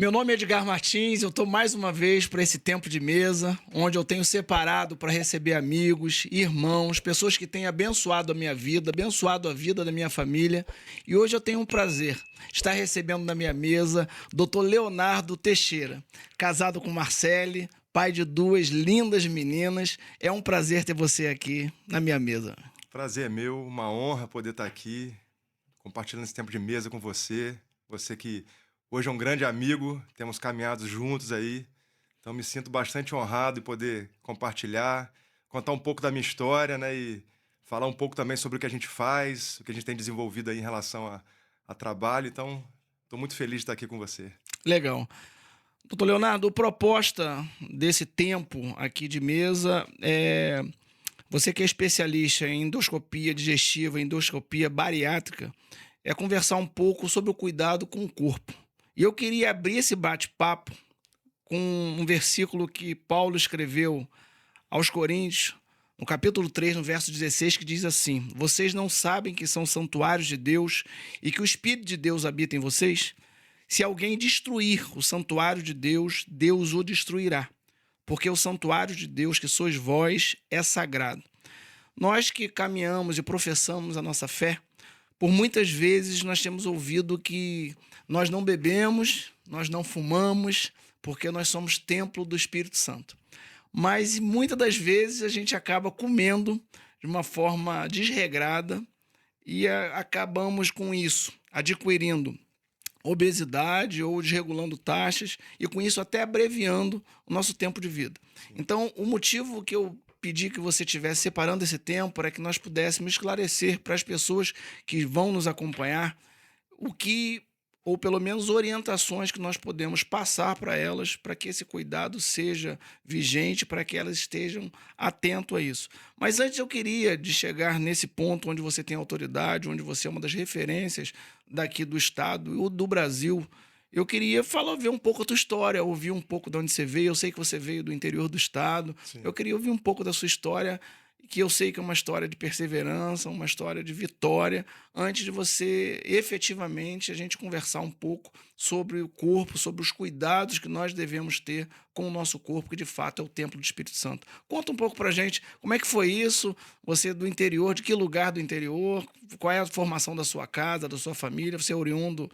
Meu nome é Edgar Martins, eu estou mais uma vez para esse tempo de mesa, onde eu tenho separado para receber amigos, irmãos, pessoas que têm abençoado a minha vida, abençoado a vida da minha família. E hoje eu tenho um prazer estar recebendo na minha mesa Dr. Leonardo Teixeira, casado com Marcele, pai de duas lindas meninas. É um prazer ter você aqui na minha mesa. Prazer é meu, uma honra poder estar aqui, compartilhando esse tempo de mesa com você. Você que hoje é um grande amigo, temos caminhado juntos aí. Então me sinto bastante honrado em poder compartilhar, contar um pouco da minha história, né? E falar um pouco também sobre o que a gente faz, o que a gente tem desenvolvido aí em relação a trabalho. Então, estou muito feliz de estar aqui com você. Legal. Doutor Leonardo, a proposta desse tempo aqui de mesa é você que é especialista em endoscopia digestiva, endoscopia bariátrica, é conversar um pouco sobre o cuidado com o corpo. E eu queria abrir esse bate-papo com um versículo que Paulo escreveu aos Coríntios, no capítulo 3, no verso 16, que diz assim: Vocês não sabem que são santuários de Deus e que o Espírito de Deus habita em vocês? Se alguém destruir o santuário de Deus, Deus o destruirá, porque o santuário de Deus, que sois vós, é sagrado. Nós que caminhamos e professamos a nossa fé, por muitas vezes nós temos ouvido que nós não bebemos, nós não fumamos, porque nós somos templo do Espírito Santo. Mas muitas das vezes a gente acaba comendo de uma forma desregrada e acabamos com isso, adquirindo obesidade ou desregulando taxas e com isso até abreviando o nosso tempo de vida. Então, o motivo que eu pedi que você estivesse separando esse tempo era que nós pudéssemos esclarecer para as pessoas que vão nos acompanhar o que, ou pelo menos orientações que nós podemos passar para elas, para que esse cuidado seja vigente, para que elas estejam atentas a isso. Mas antes eu queria de chegar nesse ponto onde você tem autoridade, onde você é uma das referências daqui do estado ou do Brasil, eu queria ver um pouco a tua história, ouvir um pouco de onde você veio. Eu sei que você veio do interior do estado. Eu Sim. queria ouvir um pouco da sua história, que eu sei que é uma história de perseverança, uma história de vitória, antes de você efetivamente a gente conversar um pouco sobre o corpo, sobre os cuidados que nós devemos ter com o nosso corpo, que de fato é o templo do Espírito Santo. Conta um pouco pra gente como é que foi isso, você é do interior, de que lugar do interior, qual é a formação da sua casa, da sua família, você é oriundo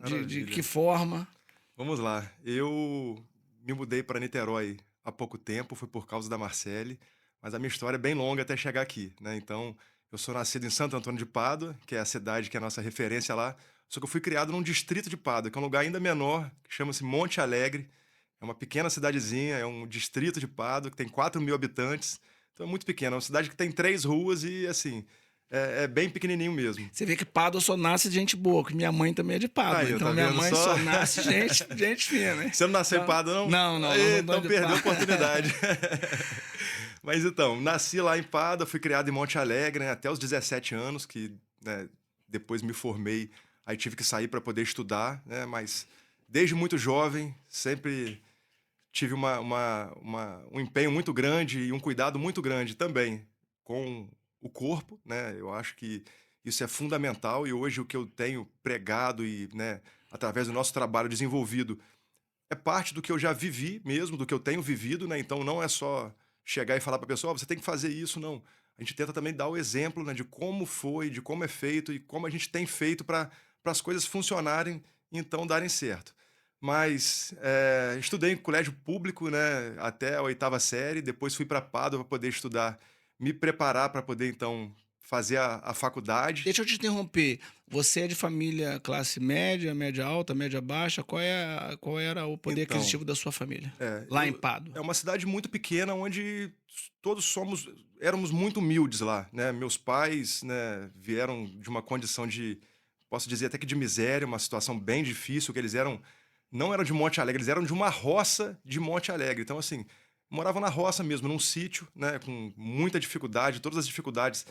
de que Maravilha. forma? Vamos lá. Eu me mudei para Niterói há pouco tempo, foi por causa da Marcele, mas a minha história é bem longa até chegar aqui, né? Então, eu sou nascido em Santo Antônio de Pádua, que é a cidade que é a nossa referência lá, só que eu fui criado num distrito de Pádua, que é um lugar ainda menor, que chama-se Monte Alegre. É uma pequena cidadezinha, é um distrito de Pádua que tem 4.000 habitantes, então é muito pequeno. É uma cidade que tem 3 ruas e, assim, é bem pequenininho mesmo. Você vê que Pádua só nasce gente boa, que minha mãe também é de Pádua. Aí, ó, Então tá minha vendo mãe só? só nasce gente fina, né? Você não nasceu em Então, Pádua, não? não, nós Aí, não estamos então de perdeu a Pádua. oportunidade. Mas então, nasci lá em Pádua, fui criado em Monte Alegre, né, até os 17 anos, que, né, depois me formei, aí tive que sair para poder estudar, né, mas desde muito jovem sempre tive um empenho muito grande e um cuidado muito grande também com o corpo, né? Eu acho que isso é fundamental e hoje o que eu tenho pregado e, né, através do nosso trabalho desenvolvido é parte do que eu já vivi mesmo, do que eu tenho vivido, né? Então não é só chegar e falar para a pessoa: "Ó, você tem que fazer isso", não. A gente tenta também dar o exemplo, né, de como foi, de como é feito e como a gente tem feito para as coisas funcionarem e então darem certo. Mas, estudei em colégio público, né, até a 8ª série, depois fui para Pádua para poder estudar, me preparar para poder então fazer a faculdade. Deixa eu te interromper. Você é de família classe média, média alta, média baixa? Qual era o poder Então, aquisitivo da sua família? Lá em eu Pádua. é uma cidade muito pequena onde todos somos éramos muito humildes lá, né. Meus pais, né, vieram de uma condição de posso dizer até que de miséria, uma situação bem difícil, que eles não eram de Monte Alegre, eles eram de uma roça de Monte Alegre. Então, assim, moravam na roça mesmo, num sítio, né, com muita dificuldade, todas as dificuldades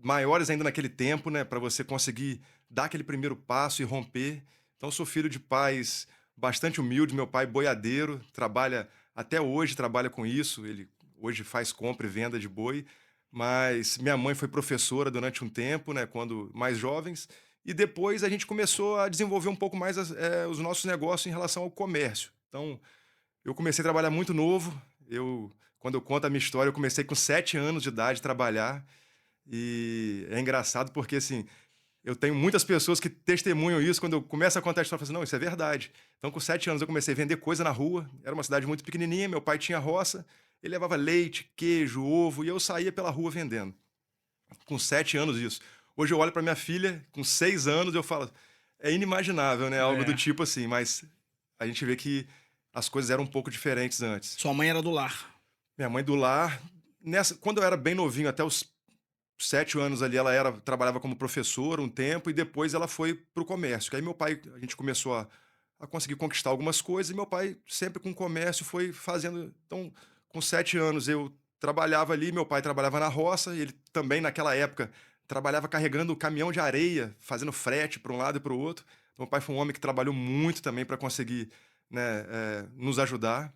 maiores ainda naquele tempo, né, para você conseguir dar aquele primeiro passo e romper. Então, eu sou filho de pais bastante humildes. Meu pai boiadeiro, trabalha até hoje, trabalha com isso. Ele hoje faz compra e venda de boi, mas minha mãe foi professora durante um tempo, né, quando mais jovens. E depois a gente começou a desenvolver um pouco mais os nossos negócios em relação ao comércio. Então, eu comecei a trabalhar muito novo. Quando eu conto a minha história, eu comecei com 7 anos de idade a trabalhar. E é engraçado porque, assim, eu tenho muitas pessoas que testemunham isso. Quando eu começo a contar a história, eu falo assim, não, isso é verdade. Então, com 7 anos, eu comecei a vender coisa na rua. Era uma cidade muito pequenininha, meu pai tinha roça. Ele levava leite, queijo, ovo, e eu saía pela rua vendendo. Com 7 anos isso. Hoje eu olho para minha filha, com 6 anos, eu falo, é inimaginável, né? Algo do É. tipo assim, mas a gente vê que as coisas eram um pouco diferentes antes. Sua mãe era do lar. Minha mãe do lar, quando eu era bem novinho, até os 7 anos ali, trabalhava como professora um tempo e depois ela foi para o comércio. Que aí meu pai, a gente começou a conseguir conquistar algumas coisas e meu pai sempre com comércio foi fazendo. Então, com 7 anos eu trabalhava ali, meu pai trabalhava na roça e ele também naquela época trabalhava carregando caminhão de areia, fazendo frete para um lado e para o outro. Então, meu pai foi um homem que trabalhou muito também para conseguir, né, nos ajudar.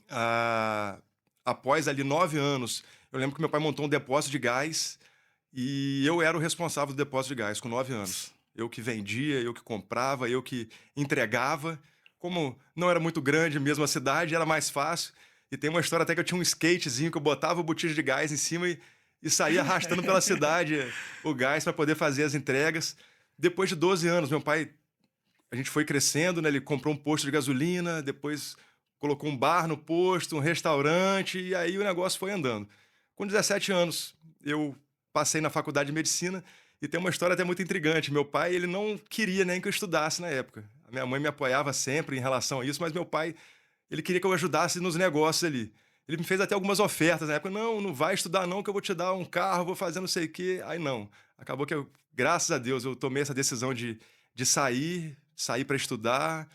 Ah, após ali 9 anos, eu lembro que meu pai montou um depósito de gás e eu era o responsável do depósito de gás com 9 anos. Eu que vendia, eu que comprava, eu que entregava. Como não era muito grande mesmo a cidade, era mais fácil. E tem uma história até que eu tinha um skatezinho que eu botava o botija de gás em cima e saía arrastando pela cidade o gás para poder fazer as entregas. Depois de 12 anos, meu pai, a gente foi crescendo, né? Ele comprou um posto de gasolina, depois colocou um bar no posto, um restaurante, e aí o negócio foi andando. Com 17 anos, eu passei na faculdade de medicina e tem uma história até muito intrigante. Meu pai, ele não queria nem que eu estudasse na época. A minha mãe me apoiava sempre em relação a isso, mas meu pai, ele queria que eu ajudasse nos negócios ali. Ele me fez até algumas ofertas na época. Não, não vai estudar não, que eu vou te dar um carro, vou fazer não sei o quê. Aí não. Acabou que eu, graças a Deus, eu tomei essa decisão de sair para estudar,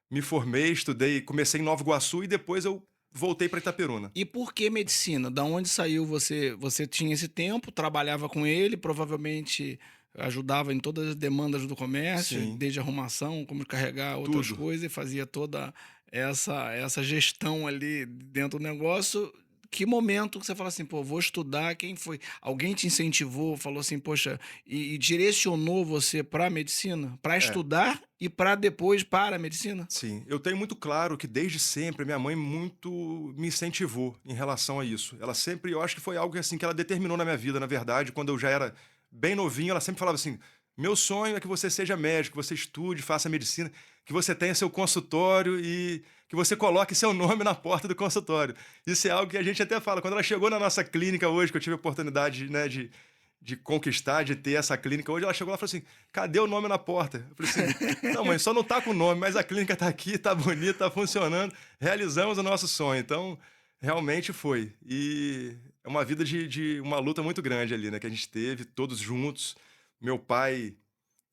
me formei, estudei, comecei em Nova Iguaçu e depois eu voltei para Itaperuna. E por que medicina? Da onde saiu você? Você tinha esse tempo, trabalhava com ele, provavelmente ajudava em todas as demandas do comércio, Sim, desde arrumação, como carregar outras tudo. coisas, e fazia toda essa gestão ali dentro do negócio. Que momento que você fala assim, pô, vou estudar? Quem foi? Alguém te incentivou, falou assim, poxa, e direcionou você para a medicina, para É, estudar e para depois para a medicina? sim. Eu tenho muito claro que desde sempre minha mãe muito me incentivou em relação a isso. Ela sempre, eu acho que foi algo assim que ela determinou na minha vida, na verdade, quando eu já era bem novinho, ela sempre falava assim: "Meu sonho é que você seja médico, que você estude, faça medicina, que você tenha seu consultório e que você coloque seu nome na porta do consultório". Isso é algo que a gente até fala. Quando ela chegou na nossa clínica hoje, que eu tive a oportunidade, né, de conquistar, de ter essa clínica, hoje ela chegou lá e falou assim: "Cadê o nome na porta?" Eu falei assim: "Não, mãe, só não tá com o nome, mas a clínica tá aqui, tá bonita, tá funcionando, realizamos o nosso sonho". Então, realmente foi. E é uma vida de uma luta muito grande ali, né, que a gente teve, todos juntos. Meu pai,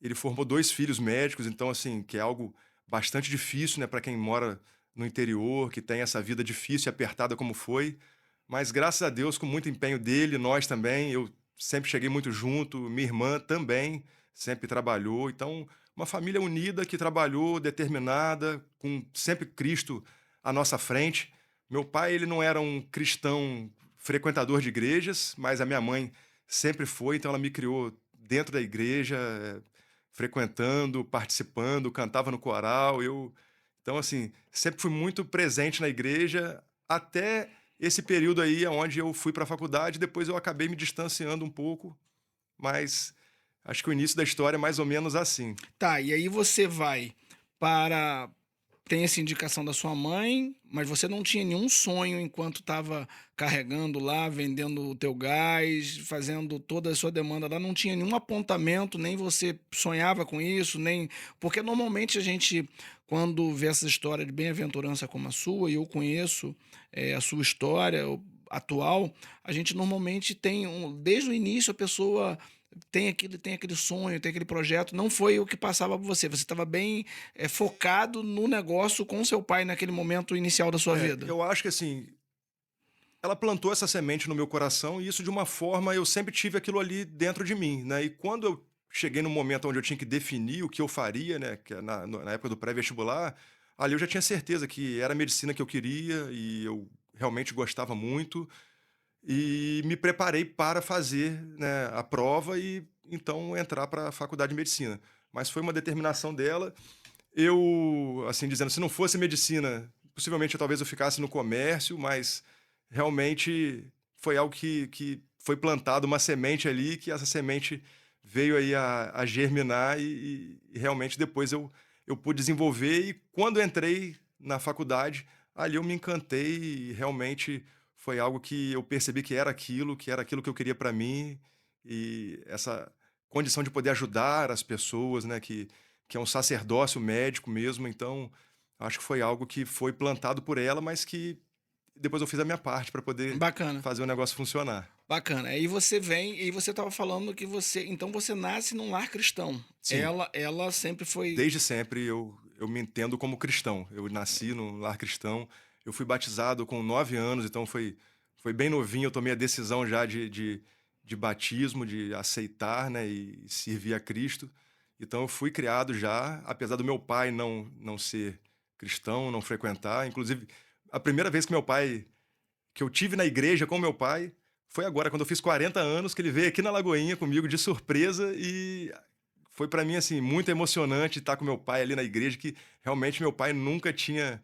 ele formou 2 filhos médicos, então, assim, que é algo bastante difícil, né, para quem mora no interior, que tem essa vida difícil e apertada como foi. Mas graças a Deus, com muito empenho dele, nós também, eu sempre cheguei muito junto, minha irmã também sempre trabalhou. Então, uma família unida que trabalhou, determinada, com sempre Cristo à nossa frente. Meu pai, ele não era um cristão frequentador de igrejas, mas a minha mãe sempre foi, então ela me criou dentro da igreja, frequentando, participando, cantava no coral. Então, assim, sempre fui muito presente na igreja, até esse período aí onde eu fui para a faculdade, depois eu acabei me distanciando um pouco, mas acho que o início da história é mais ou menos assim. Tá, e aí você vai para tem essa indicação da sua mãe, mas você não tinha nenhum sonho enquanto estava carregando lá, vendendo o teu gás, fazendo toda a sua demanda lá, não tinha nenhum apontamento, nem você sonhava com isso, nem porque normalmente a gente, quando vê essa história de bem-aventurança como a sua, e eu conheço, a sua história atual, a gente normalmente tem desde o início a pessoa tem aquele sonho, tem aquele projeto, não foi o que passava por você, você estava bem, focado no negócio com seu pai naquele momento inicial da sua vida. Eu acho que assim, ela plantou essa semente no meu coração e isso de uma forma eu sempre tive aquilo ali dentro de mim, né? E quando eu cheguei no momento onde eu tinha que definir o que eu faria, né, que é na época do pré-vestibular, ali eu já tinha certeza que era a medicina que eu queria e eu realmente gostava muito. E me preparei para fazer, né, a prova e então entrar para a faculdade de medicina. Mas foi uma determinação dela. Eu, assim dizendo, se não fosse medicina, possivelmente talvez eu ficasse no comércio, mas realmente foi algo que foi plantado uma semente ali, que essa semente veio aí a germinar e realmente depois eu pude desenvolver. E quando entrei na faculdade, ali eu me encantei e realmente foi algo que eu percebi que era aquilo que eu queria para mim e essa condição de poder ajudar as pessoas, né, que é um sacerdócio médico mesmo, então acho que foi algo que foi plantado por ela, mas que depois eu fiz a minha parte para poder Bacana, fazer o negócio funcionar. bacana. Aí você vem e você estava falando que então você nasce num lar cristão. Sim, Ela sempre foi. desde sempre eu me entendo como cristão. Eu nasci num lar cristão, eu fui batizado com 9 anos, então foi bem novinho, eu tomei a decisão já de batismo, de aceitar, né, e servir a Cristo. Então eu fui criado já, apesar do meu pai não ser cristão, não frequentar. Inclusive, a primeira vez que eu tive na igreja com meu pai foi agora, quando eu fiz 40 anos, que ele veio aqui na Lagoinha comigo de surpresa e foi para mim, assim, muito emocionante estar com meu pai ali na igreja, que realmente meu pai nunca tinha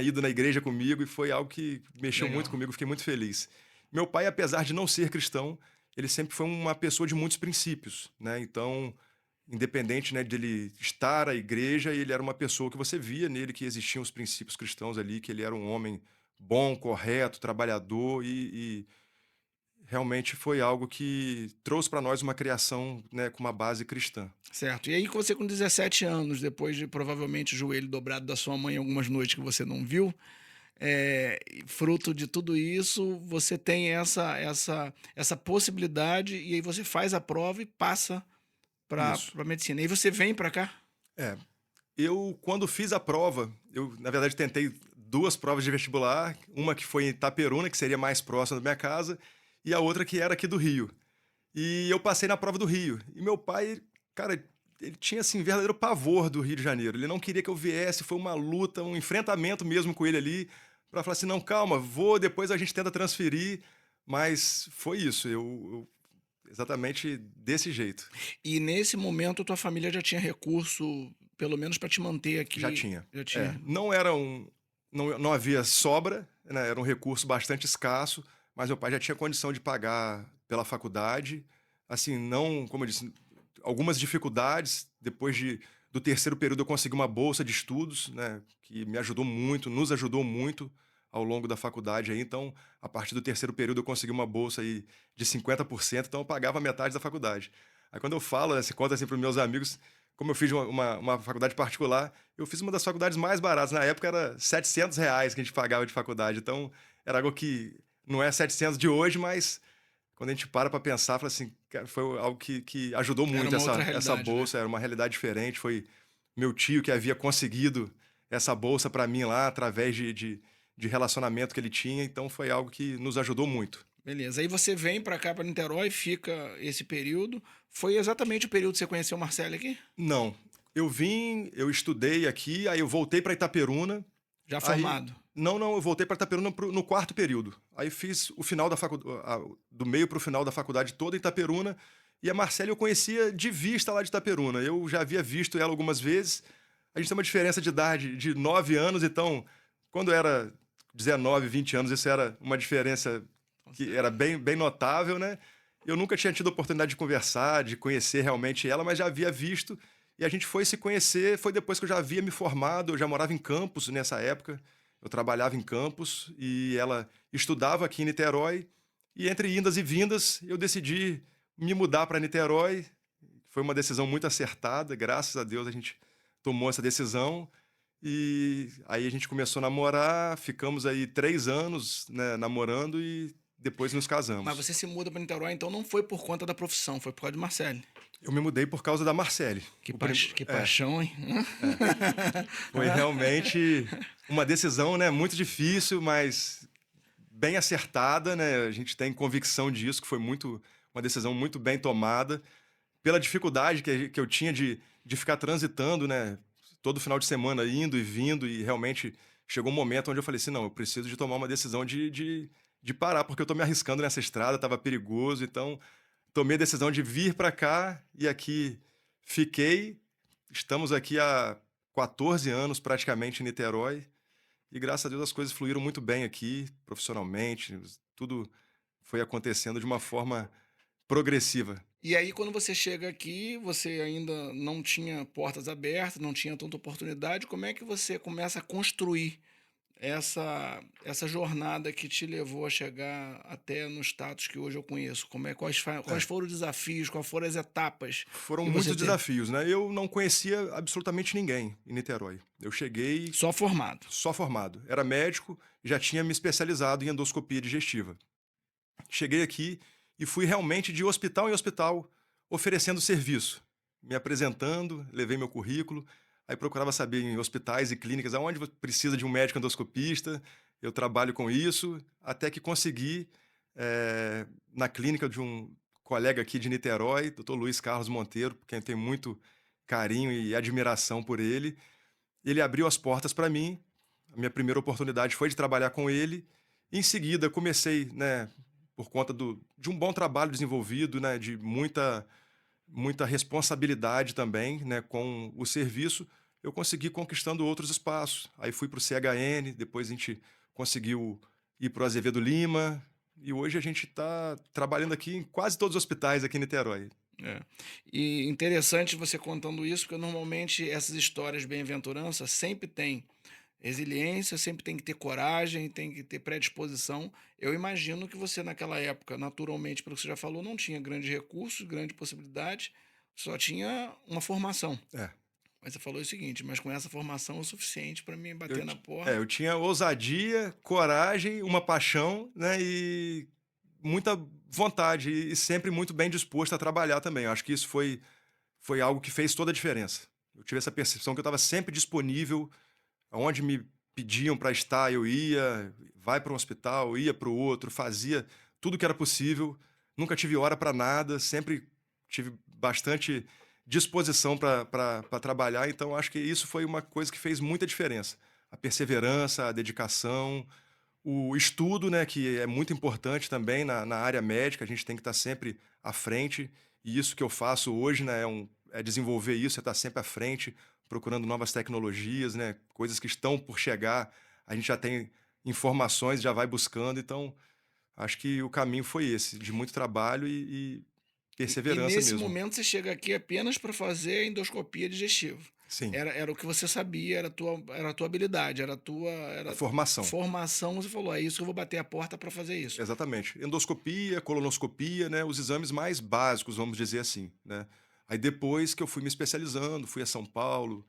ido na igreja comigo e foi algo que mexeu muito Legal. comigo, fiquei muito feliz. Meu pai, apesar de não ser cristão, ele sempre foi uma pessoa de muitos princípios, né? Então, independente, né, dele estar à igreja, ele era uma pessoa que você via nele que existiam os princípios cristãos ali, que ele era um homem bom, correto, trabalhador e realmente foi algo que trouxe para nós uma criação, né, com uma base cristã. Certo. E aí você com 17 anos, depois de provavelmente o joelho dobrado da sua mãe algumas noites que você não viu, fruto de tudo isso, você tem essa possibilidade e aí você faz a prova e passa para Isso. medicina. E aí você vem para cá? É, eu quando fiz a prova, eu na verdade tentei 2 provas de vestibular, uma que foi em Itaperuna, que seria mais próxima da minha casa, e a outra que era aqui do Rio. E eu passei na prova do Rio. E meu pai, cara, ele tinha assim verdadeiro pavor do Rio de Janeiro. Ele não queria que eu viesse, foi uma luta, um enfrentamento mesmo com ele ali, para falar assim: "Não, calma, vou, depois a gente tenta transferir". Mas foi isso, eu exatamente desse jeito. E nesse momento tua família já tinha recurso, pelo menos para te manter Já aqui, tinha. já É, tinha. não havia sobra, né, era um recurso bastante escasso, mas meu pai já tinha condição de pagar pela faculdade. Assim, não, como eu disse, algumas dificuldades, depois do terceiro período eu consegui uma bolsa de estudos, né, que me ajudou muito, nos ajudou muito ao longo da faculdade aí, então, a partir do terceiro período eu consegui uma bolsa aí de 50%, então eu pagava metade da faculdade. Aí quando eu falo, né, se conta assim para os meus amigos, como eu fiz uma faculdade particular, eu fiz uma das faculdades mais baratas. Na época era R$ 700 que a gente pagava de faculdade. Então, era algo que não é 700 de hoje, mas quando a gente para pensar, fala assim, cara, foi algo que ajudou Era muito uma outra essa realidade, né? bolsa, era uma realidade diferente. Foi meu tio que havia conseguido essa bolsa para mim lá, através de relacionamento que ele tinha. Então, foi algo que nos ajudou muito. Beleza. Aí você vem para cá, para Niterói, fica esse período. Foi exatamente o período que você conheceu o Marcelo aqui? Não, eu estudei aqui, aí eu voltei para Itaperuna. Já Aí formado? não, eu voltei para Itaperuna no quarto período. Aí fiz o final do meio para o final da faculdade toda em Itaperuna, e a Marcela eu conhecia de vista lá de Itaperuna. Eu já havia visto ela algumas vezes. A gente tem uma diferença de idade de 9 anos, então, quando era 19, 20 anos, isso era uma diferença que era bem notável, né? Eu nunca tinha tido a oportunidade de conversar, de conhecer realmente ela, mas já havia visto, e a gente foi se conhecer, foi depois que eu já havia me formado, eu já morava em Campos nessa época, eu trabalhava em Campos e ela estudava aqui em Niterói, e entre indas e vindas eu decidi me mudar para Niterói. Foi uma decisão muito acertada, graças a Deus a gente tomou essa decisão. E aí a gente começou a namorar, ficamos aí 3 anos, né, namorando e depois nos Mas casamos. você se muda para Niterói, então não foi por conta da profissão, foi por causa de Marcelo. Eu me mudei por causa da Marcele. Que É, paixão, hein? é. Foi realmente uma decisão, né, muito difícil, mas bem acertada, né? A gente tem convicção disso, que foi uma decisão muito bem tomada. Pela dificuldade que eu tinha de ficar transitando, né, todo final de semana indo e vindo, e realmente chegou um momento onde eu falei assim: não, eu preciso de tomar uma decisão de parar, porque eu tô me arriscando nessa estrada, estava perigoso, então tomei a decisão de vir para cá e aqui fiquei. Estamos aqui há 14 anos praticamente em Niterói e graças a Deus as coisas fluíram muito bem aqui, profissionalmente, tudo foi acontecendo de uma forma progressiva. E aí, quando você chega aqui, você ainda não tinha portas abertas, não tinha tanta oportunidade. Como é que você começa a construir essa jornada que te levou a chegar até no status que hoje eu conheço? Quais É, foram os desafios, quais foram as etapas foram que você muitos teve? desafios, né? Eu não conhecia absolutamente ninguém em Niterói. Eu cheguei Só formado. só formado. Era médico, já tinha me especializado em endoscopia digestiva. Cheguei aqui e fui realmente de hospital em hospital oferecendo serviço, me apresentando, levei meu currículo, aí procurava saber em hospitais e clínicas aonde precisa de um médico endoscopista, eu trabalho com isso, até que consegui, na clínica de um colega aqui de Niterói, doutor Luiz Carlos Monteiro, por quem eu tenho muito carinho e admiração por ele. Ele abriu as portas para mim, a minha primeira oportunidade foi de trabalhar com ele. Em seguida, comecei, né, por conta de um bom trabalho desenvolvido, né, de muita responsabilidade também, né, com o serviço, eu consegui conquistando outros espaços. Aí fui para o CHN, depois a gente conseguiu ir para o Azevedo Lima, e hoje a gente está trabalhando aqui em quase todos os hospitais aqui em Niterói. É. E interessante você contando isso, porque normalmente essas histórias de bem-aventurança sempre tem resiliência, sempre tem que ter coragem, tem que ter predisposição. Eu imagino que você, naquela época, naturalmente, pelo que você já falou, não tinha grandes recursos, grande possibilidade, só tinha uma formação. É. Mas você falou o seguinte: mas com essa formação é o suficiente para mim Eu bater na ti porta. eu tinha ousadia, coragem, uma paixão, né, e muita vontade e sempre muito bem disposto a trabalhar também. Eu acho que isso foi algo que fez toda a diferença. Eu tive essa percepção que eu estava sempre disponível, aonde me pediam para estar, eu ia, vai para um hospital, ia para o outro, fazia tudo que era possível, nunca tive hora para nada, sempre tive bastante disposição para trabalhar, então acho que isso foi uma coisa que fez muita diferença. A perseverança, a dedicação, o estudo, né, que é muito importante também na área médica, a gente tem que estar sempre à frente, e isso que eu faço hoje, né, é desenvolver isso, é estar sempre à frente, procurando novas tecnologias, né, coisas que estão por chegar, a gente já tem informações, já vai buscando, então acho que o caminho foi esse, de muito trabalho e E perseverança nesse mesmo. momento você chega aqui apenas para fazer a endoscopia digestiva. Sim, Era o que você sabia, era a tua habilidade, a era formação. formação. Você falou: é isso que eu vou bater a porta para fazer isso. Exatamente. Endoscopia, colonoscopia, né, os exames mais básicos, vamos dizer assim, né. Aí depois que eu fui me especializando, fui a São Paulo,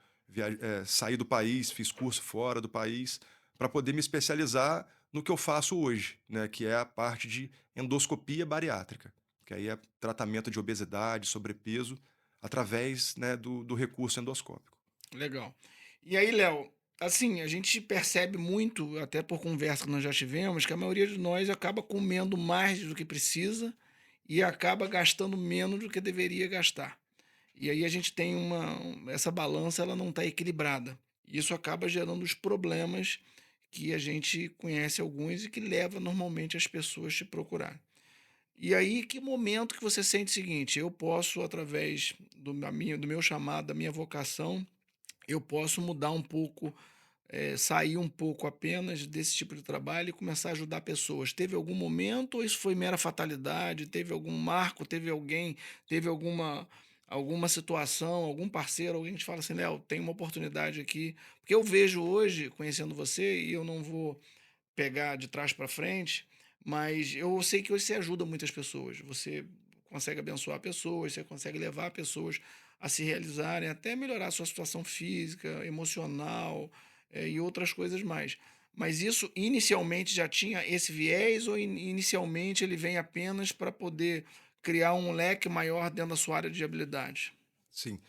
saí do país, fiz curso fora do país, para poder me especializar no que eu faço hoje, né, que é a parte de endoscopia bariátrica, que aí é tratamento de obesidade, sobrepeso, através, né, do recurso endoscópico. Legal. E aí, Léo, assim, a gente percebe muito, até por conversa que nós já tivemos, que a maioria de nós acaba comendo mais do que precisa e acaba gastando menos do que deveria gastar. E aí a gente tem essa balança, ela não está equilibrada. Isso acaba gerando os problemas que a gente conhece alguns e que leva normalmente as pessoas te procurar. E aí, que momento que você sente o seguinte: eu posso, através do meu chamado, da minha vocação, eu posso mudar um pouco, sair um pouco apenas desse tipo de trabalho e começar a ajudar pessoas. Teve algum momento ou isso foi mera fatalidade? Teve algum marco? Teve alguém? Teve alguma situação, algum parceiro, alguém que te fala assim: Léo, tem uma oportunidade aqui? Porque eu vejo hoje, conhecendo você, e eu não vou pegar de trás para frente, mas eu sei que hoje você ajuda muitas pessoas. Você consegue abençoar pessoas, você consegue levar pessoas a se realizarem, até melhorar a sua situação física, emocional, e outras coisas mais. Mas isso inicialmente já tinha esse viés ou inicialmente ele vem apenas para poder criar um leque maior dentro da sua área de habilidade? Sim.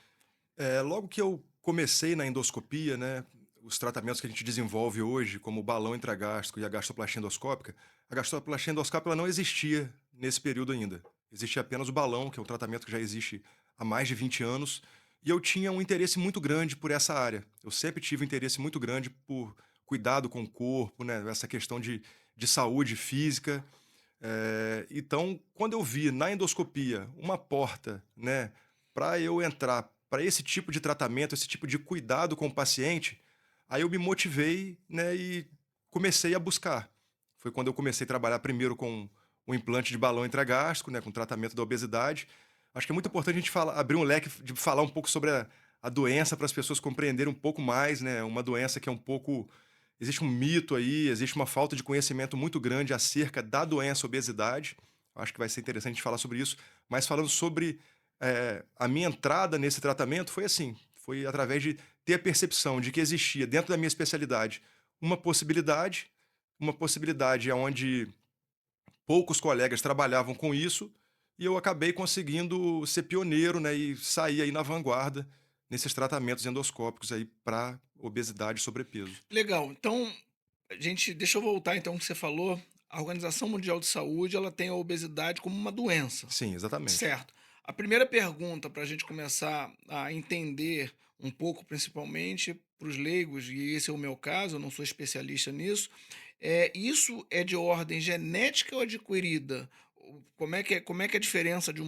Logo que eu comecei na endoscopia, né, os tratamentos que a gente desenvolve hoje, como o balão intragástrico e a gastroplastia endoscópica, a gastroplastia endoscópica ela não existia nesse período ainda. Existia apenas o balão, que é um tratamento que já existe há mais de 20 anos, e eu tinha um interesse muito grande por essa área. Eu sempre tive um interesse muito grande por cuidado com o corpo, né, essa questão de saúde física. Então, quando eu vi na endoscopia uma porta, né, para eu entrar para esse tipo de tratamento, esse tipo de cuidado com o paciente, aí eu me motivei, né, e comecei a buscar. Foi quando eu comecei a trabalhar primeiro com o implante de balão intragástrico, né, com tratamento da obesidade. Acho que é muito importante a gente abrir um leque de falar um pouco sobre a doença para as pessoas compreenderem um pouco mais, né, uma doença que é um pouco. Existe um mito aí, existe uma falta de conhecimento muito grande acerca da doença obesidade. Acho que vai ser interessante a gente falar sobre isso. Mas falando sobre a minha entrada nesse tratamento, foi assim: foi através de ter a percepção de que existia, dentro da minha especialidade, uma possibilidade onde poucos colegas trabalhavam com isso, e eu acabei conseguindo ser pioneiro, né, e sair aí na vanguarda nesses tratamentos endoscópicos aí para obesidade e sobrepeso. Legal. Então, deixa eu voltar então ao que você falou. A Organização Mundial de Saúde, ela tem a obesidade como uma doença, Sim, exatamente. certo? A primeira pergunta para a gente começar a entender um pouco, principalmente para os leigos, e esse é o meu caso, eu não sou especialista nisso, isso é de ordem genética ou adquirida? Como é que é a diferença de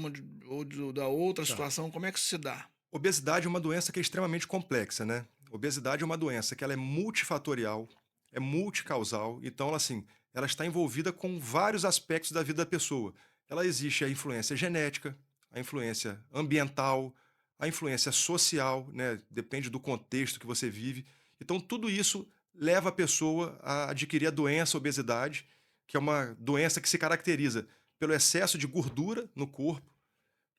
da outra Tá. situação? Como é que isso se dá? Obesidade é uma doença que é extremamente complexa, né? Obesidade é uma doença que ela é multifatorial, é multicausal, então, assim, ela está envolvida com vários aspectos da vida da pessoa. Ela existe a influência genética, a influência ambiental, a influência social, né? Depende do contexto que você vive. Então, tudo isso leva a pessoa a adquirir a doença, a obesidade, que é uma doença que se caracteriza pelo excesso de gordura no corpo.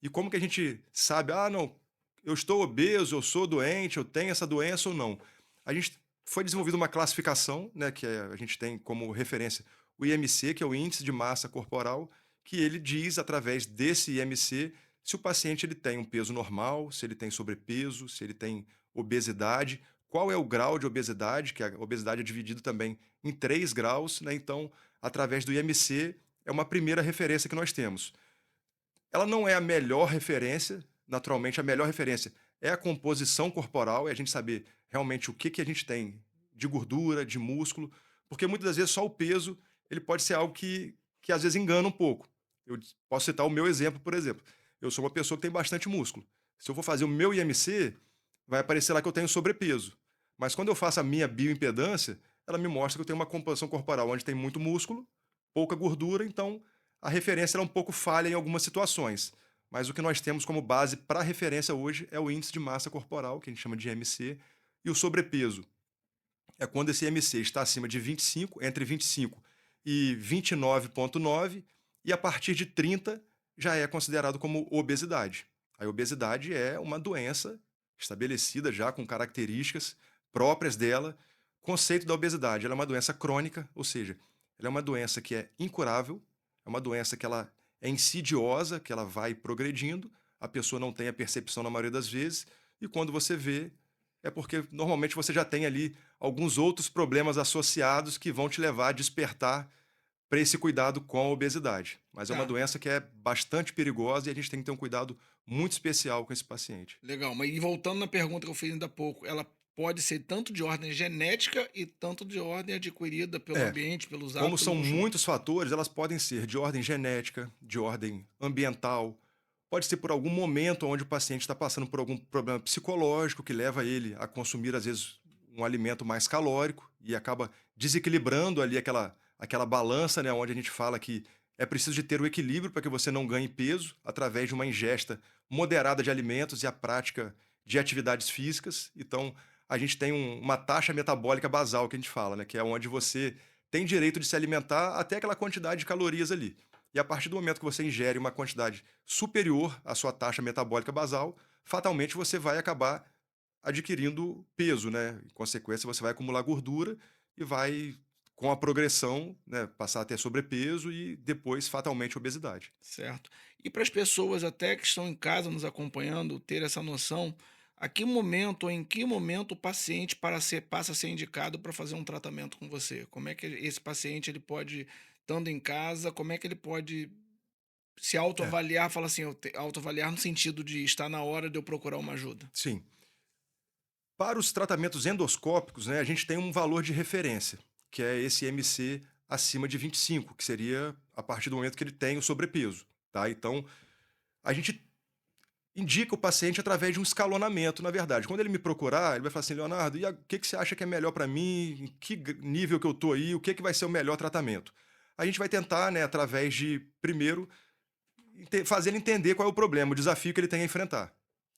E como que a gente sabe: "Ah, não, eu estou obeso, eu sou doente, eu tenho essa doença ou não?". A gente foi desenvolvida uma classificação, né, a gente tem como referência o IMC, que é o Índice de Massa Corporal, que ele diz, através desse IMC, se o paciente ele tem um peso normal, se ele tem sobrepeso, se ele tem obesidade, qual é o grau de obesidade, que a obesidade é dividida também em 3 graus, né, então, através do IMC, é uma primeira referência que nós temos. Ela não é a melhor referência, naturalmente a melhor referência é a composição corporal, é a gente saber realmente o que que a gente tem de gordura, de músculo, porque muitas das vezes só o peso, ele pode ser algo que às vezes engana um pouco. Posso citar o meu exemplo, por exemplo, eu sou uma pessoa que tem bastante músculo. Se eu for fazer o meu IMC, vai aparecer lá que eu tenho sobrepeso, mas quando eu faço a minha bioimpedância, ela me mostra que eu tenho uma composição corporal onde tem muito músculo, pouca gordura, então a referência ela é um pouco falha em algumas situações, mas o que nós temos como base para referência hoje é o índice de massa corporal, que a gente chama de IMC, e o sobrepeso. É quando esse IMC está acima de 25, entre 25 e 29,9, e a partir de 30 já é considerado como obesidade. A obesidade é uma doença estabelecida já com características próprias dela. Conceito da obesidade, ela é uma doença crônica, ou seja, ela é uma doença que é incurável, é uma doença que ela é insidiosa, que ela vai progredindo, a pessoa não tem a percepção na maioria das vezes, e quando você vê, é porque normalmente você já tem ali alguns outros problemas associados que vão te levar a despertar para esse cuidado com a obesidade. Mas é uma Tá, doença que é bastante perigosa e a gente tem que ter um cuidado muito especial com esse paciente. legal. Mas e voltando na pergunta que eu fiz ainda há pouco, ela pode ser tanto de ordem genética e tanto de ordem adquirida pelo É, ambiente, pelos como hábitos, são pelo costume. muitos fatores, elas podem ser de ordem genética, de ordem ambiental, pode ser por algum momento onde o paciente está passando por algum problema psicológico que leva ele a consumir, às vezes, um alimento mais calórico e acaba desequilibrando ali aquela balança, né, onde a gente fala que é preciso de ter o equilíbrio para que você não ganhe peso através de uma ingesta moderada de alimentos e a prática de atividades físicas. Então, a gente tem uma taxa metabólica basal que a gente fala, né, que é onde você tem direito de se alimentar até aquela quantidade de calorias ali. E a partir do momento que você ingere uma quantidade superior à sua taxa metabólica basal, fatalmente você vai acabar adquirindo peso, né? Em consequência, você vai acumular gordura e vai, com a progressão, né, passar a ter sobrepeso e depois, fatalmente, obesidade. Certo. E para as pessoas até que estão em casa nos acompanhando, ter essa noção, a que momento ou em que momento o paciente passa a ser indicado para fazer um tratamento com você? Como é que esse paciente ele pode, estando em casa, como é que ele pode se É, autoavaliar, fala assim, autoavaliar no sentido de estar na hora de eu procurar uma ajuda? sim. Para os tratamentos endoscópicos, né, a gente tem um valor de referência, que é esse MC acima de 25, que seria a partir do momento que ele tem o sobrepeso, tá? Então, a gente indica o paciente através de um escalonamento, na verdade. Quando ele me procurar, ele vai falar assim: Leonardo, o que que você acha que é melhor para mim? Em que nível que eu tô aí? O que que vai ser o melhor tratamento? A gente vai tentar, né, através de, primeiro, fazer ele entender qual é o problema, o desafio que ele tem a enfrentar.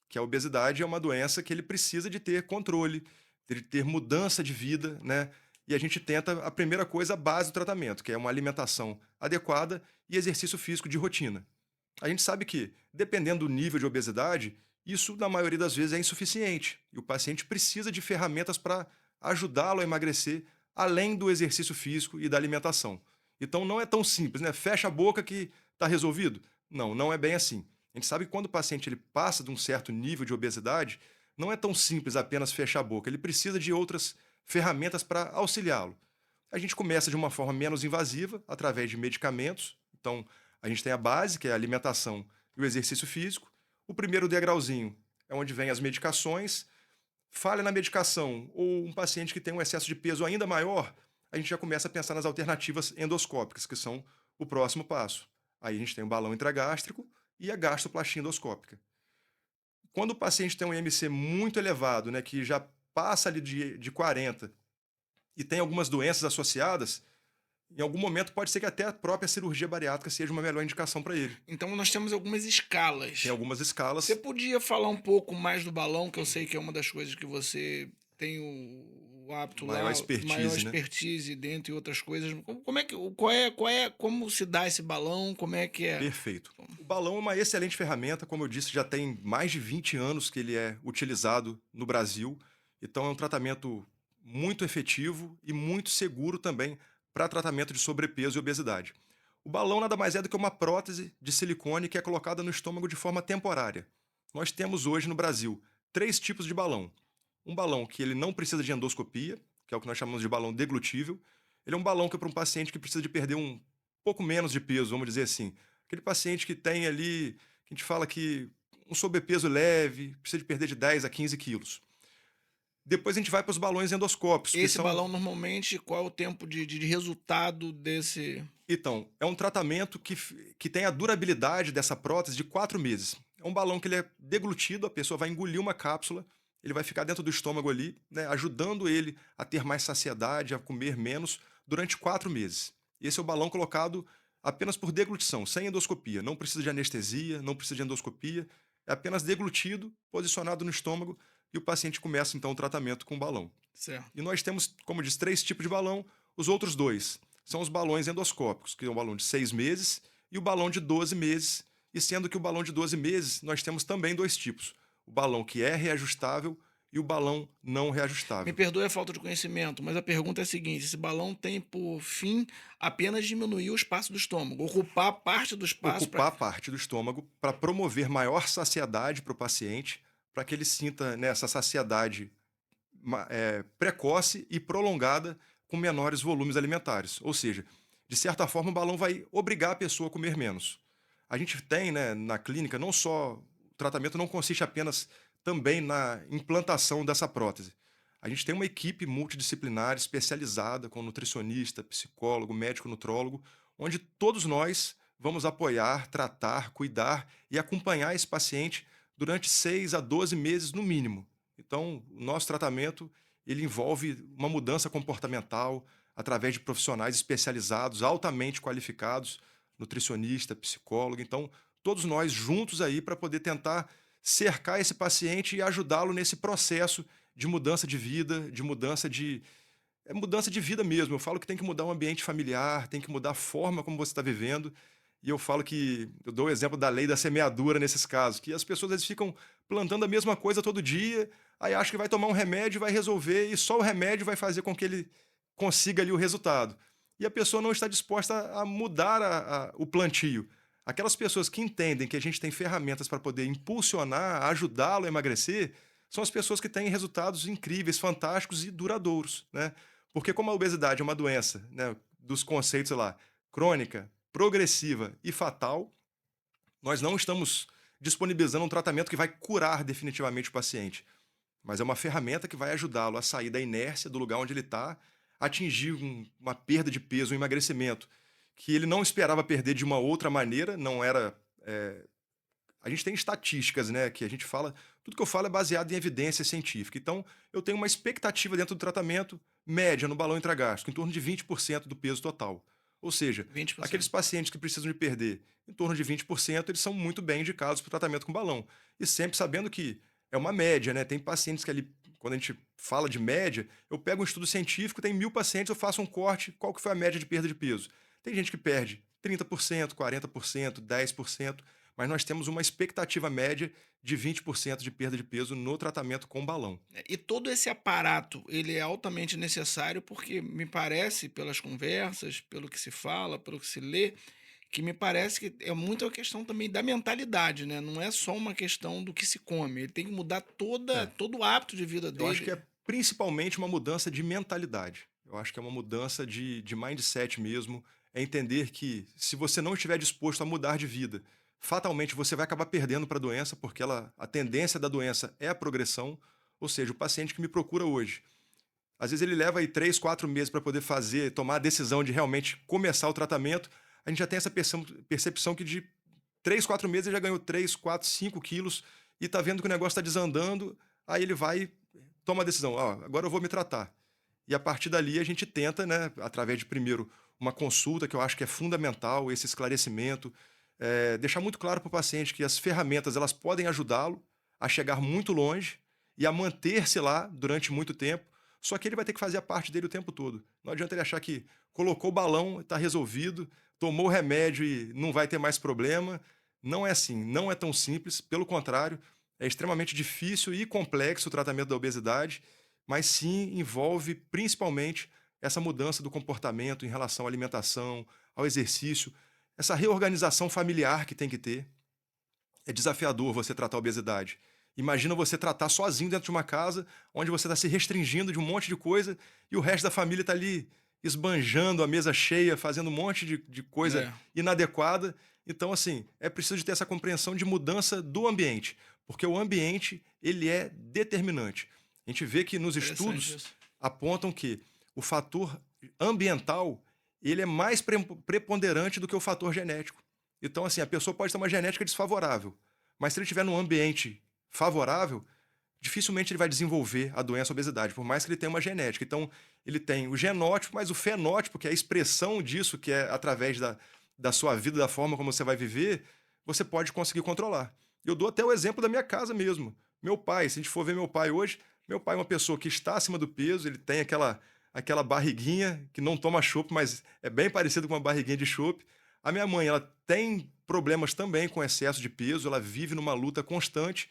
Que a obesidade é uma doença que ele precisa de ter controle, de ter mudança de vida, né? E a gente tenta a primeira coisa, a base do tratamento, que é uma alimentação adequada e exercício físico de rotina. A gente sabe que, dependendo do nível de obesidade, isso, na maioria das vezes, é insuficiente. E o paciente precisa de ferramentas para ajudá-lo a emagrecer, além do exercício físico e da alimentação. Então, não é tão simples, né? Fecha a boca que está resolvido. Não, não é bem assim. A gente sabe que quando o paciente ele passa de um certo nível de obesidade, não é tão simples apenas fechar a boca. Ele precisa de outras ferramentas para auxiliá-lo. A gente começa de uma forma menos invasiva, através de medicamentos. Então, a gente tem a base, que é a alimentação e o exercício físico. O primeiro degrauzinho é onde vem as medicações. Falha na medicação ou um paciente que tem um excesso de peso ainda maior, a gente já começa a pensar nas alternativas endoscópicas, que são o próximo passo. Aí a gente tem o balão intragástrico e a gastroplastia endoscópica. Quando o paciente tem um IMC muito elevado, né, que já passa ali de 40 e tem algumas doenças associadas, em algum momento pode ser que até a própria cirurgia bariátrica seja uma melhor indicação para ele. Então nós temos algumas Tem escalas. algumas Você escalas. podia falar um pouco mais do balão, que eu sei que é uma das coisas que você tem o hábito Maior lá, maior expertise, né? expertise, dentre outras coisas. Como é que, como se dá esse balão? Como é que é? Perfeito. O balão é uma excelente ferramenta, como eu disse, já tem mais de 20 anos que ele é utilizado no Brasil. Então é um tratamento muito efetivo e muito seguro também para tratamento de sobrepeso e obesidade. O balão nada mais é do que uma prótese de silicone que é colocada no estômago de forma temporária. Nós temos hoje no Brasil 3 tipos de balão. Um balão que ele não precisa de endoscopia, que é o que nós chamamos de balão deglutível. Ele é um balão que é para um paciente que precisa de perder um pouco menos de peso, vamos dizer assim. Aquele paciente que tem ali, que a gente fala que um sobrepeso leve, precisa de perder de 10 a 15 quilos. Depois a gente vai para os balões endoscópicos, que Esse são. balão, normalmente, qual é o tempo de resultado desse? Então, é um tratamento que tem a durabilidade dessa prótese de 4 meses. É um balão que ele é deglutido, a pessoa vai engolir uma cápsula, ele vai ficar dentro do estômago ali, né, ajudando ele a ter mais saciedade, a comer menos, durante 4 meses. Esse é o balão colocado apenas por deglutição, sem endoscopia. Não precisa de anestesia, não precisa de endoscopia, é apenas deglutido, posicionado no estômago, e o paciente começa então o tratamento com o balão. Certo. E nós temos, como diz, 3 tipos de balão. Os outros 2 são os balões endoscópicos, que é o balão de 6 meses e o balão de 12 meses. E sendo que o balão de 12 meses, nós temos também 2 tipos. O balão que é reajustável e o balão não Me reajustável. perdoe a falta de conhecimento, mas a pergunta é a seguinte: esse balão tem por fim apenas diminuir o espaço do estômago, ocupar parte do espaço para. Ocupar parte do estômago para promover maior saciedade para o paciente, para que ele sinta, né, essa saciedade precoce e prolongada com menores volumes alimentares. Ou seja, de certa forma, o balão vai obrigar a pessoa a comer menos. A gente tem, né, na clínica, não só. O tratamento não consiste apenas também na implantação dessa prótese. A gente tem uma equipe multidisciplinar especializada com nutricionista, psicólogo, médico nutrólogo, onde todos nós vamos apoiar, tratar, cuidar e acompanhar esse paciente durante 6 a 12 meses no mínimo. Então, o nosso tratamento ele envolve uma mudança comportamental através de profissionais especializados, altamente qualificados, nutricionista, psicólogo. Então, todos nós juntos aí para poder tentar cercar esse paciente e ajudá-lo nesse processo de mudança de vida, de mudança de vida mesmo. Eu falo que tem que mudar o ambiente familiar, tem que mudar a forma como você está vivendo. E eu falo que eu dou o exemplo da lei da semeadura nesses casos, que as pessoas às vezes ficam plantando a mesma coisa todo dia, aí acha que vai tomar um remédio e vai resolver, e só o remédio vai fazer com que ele consiga ali o resultado. E a pessoa não está disposta a mudar o plantio. Aquelas pessoas que entendem que a gente tem ferramentas para poder impulsionar, ajudá-lo a emagrecer, são as pessoas que têm resultados incríveis, fantásticos e duradouros, né? Porque como a obesidade é uma doença, né, dos conceitos lá, crônica, progressiva e fatal, nós não estamos disponibilizando um tratamento que vai curar definitivamente o paciente, mas é uma ferramenta que vai ajudá-lo a sair da inércia do lugar onde ele está, atingir uma perda de peso, um emagrecimento, que ele não esperava perder de uma outra maneira, não era. A gente tem estatísticas, né? Que a gente fala. Tudo que eu falo é baseado em evidência científica. Então, eu tenho uma expectativa dentro do tratamento média no balão intragástrico, em torno de 20% do peso total. Ou seja, 20%. aqueles pacientes que precisam de perder em torno de 20%, eles são muito bem indicados para o tratamento com balão. E sempre sabendo que é uma média, né? Tem pacientes que ali, quando a gente fala de média, eu pego um estudo científico, tem 1.000 pacientes, eu faço um corte, qual que foi a média de perda de peso? Tem gente que perde 30%, 40%, 10%, mas nós temos uma expectativa média de 20% de perda de peso no tratamento com balão. E todo esse aparato, ele é altamente necessário porque me parece, pelas conversas, pelo que se fala, pelo que se lê, que me parece que é muito a questão também da mentalidade, né? Não é só uma questão do que se come. Ele tem que mudar É, todo o hábito de vida eu acho que dele. é principalmente uma mudança de mentalidade. Eu acho que é uma mudança de mindset mesmo. É entender que se você não estiver disposto a mudar de vida, fatalmente você vai acabar perdendo para a doença, porque a tendência da doença é a progressão. Ou seja, o paciente que me procura hoje, às vezes ele leva aí 3, 4 meses para poder tomar a decisão de realmente começar o tratamento. A gente já tem essa percepção que de 3, 4 meses ele já ganhou 3, 4, 5 quilos e está vendo que o negócio está desandando. Aí ele vai e toma a decisão: ó, agora eu vou me tratar. E a partir dali a gente tenta, né, através de primeiro uma consulta, que eu acho que é fundamental, esse esclarecimento, deixar muito claro para o paciente que as ferramentas elas podem ajudá-lo a chegar muito longe e a manter-se lá durante muito tempo, só que ele vai ter que fazer a parte dele o tempo todo. Não adianta ele achar que colocou o balão, está resolvido, tomou o remédio e não vai ter mais problema. Não é assim, não é tão simples, pelo contrário, é extremamente difícil e complexo o tratamento da obesidade, mas sim envolve principalmente essa mudança do comportamento em relação à alimentação, ao exercício, essa reorganização familiar que tem que ter. É desafiador você tratar a obesidade. Imagina você tratar sozinho dentro de uma casa, onde você está se restringindo de um monte de coisa e o resto da família está ali esbanjando a mesa cheia, fazendo um monte de coisa É, inadequada. Então, assim, é preciso de ter essa compreensão de mudança do ambiente, porque o ambiente, ele é determinante. A gente vê que nos interessante estudos isso. apontam que o fator ambiental, ele é mais preponderante do que o fator genético. Então, assim, a pessoa pode ter uma genética desfavorável, mas se ele estiver num ambiente favorável, dificilmente ele vai desenvolver a doença obesidade, por mais que ele tenha uma genética. Então, ele tem o genótipo, mas o fenótipo, que é a expressão disso, que é através da sua vida, da forma como você vai viver, você pode conseguir controlar. Eu dou até o exemplo da minha casa mesmo. Meu pai, se a gente for ver meu pai hoje, meu pai é uma pessoa que está acima do peso, ele tem aquela barriguinha que não toma chopp, mas é bem parecido com uma barriguinha de chopp. A minha mãe, ela tem problemas também com excesso de peso, ela vive numa luta constante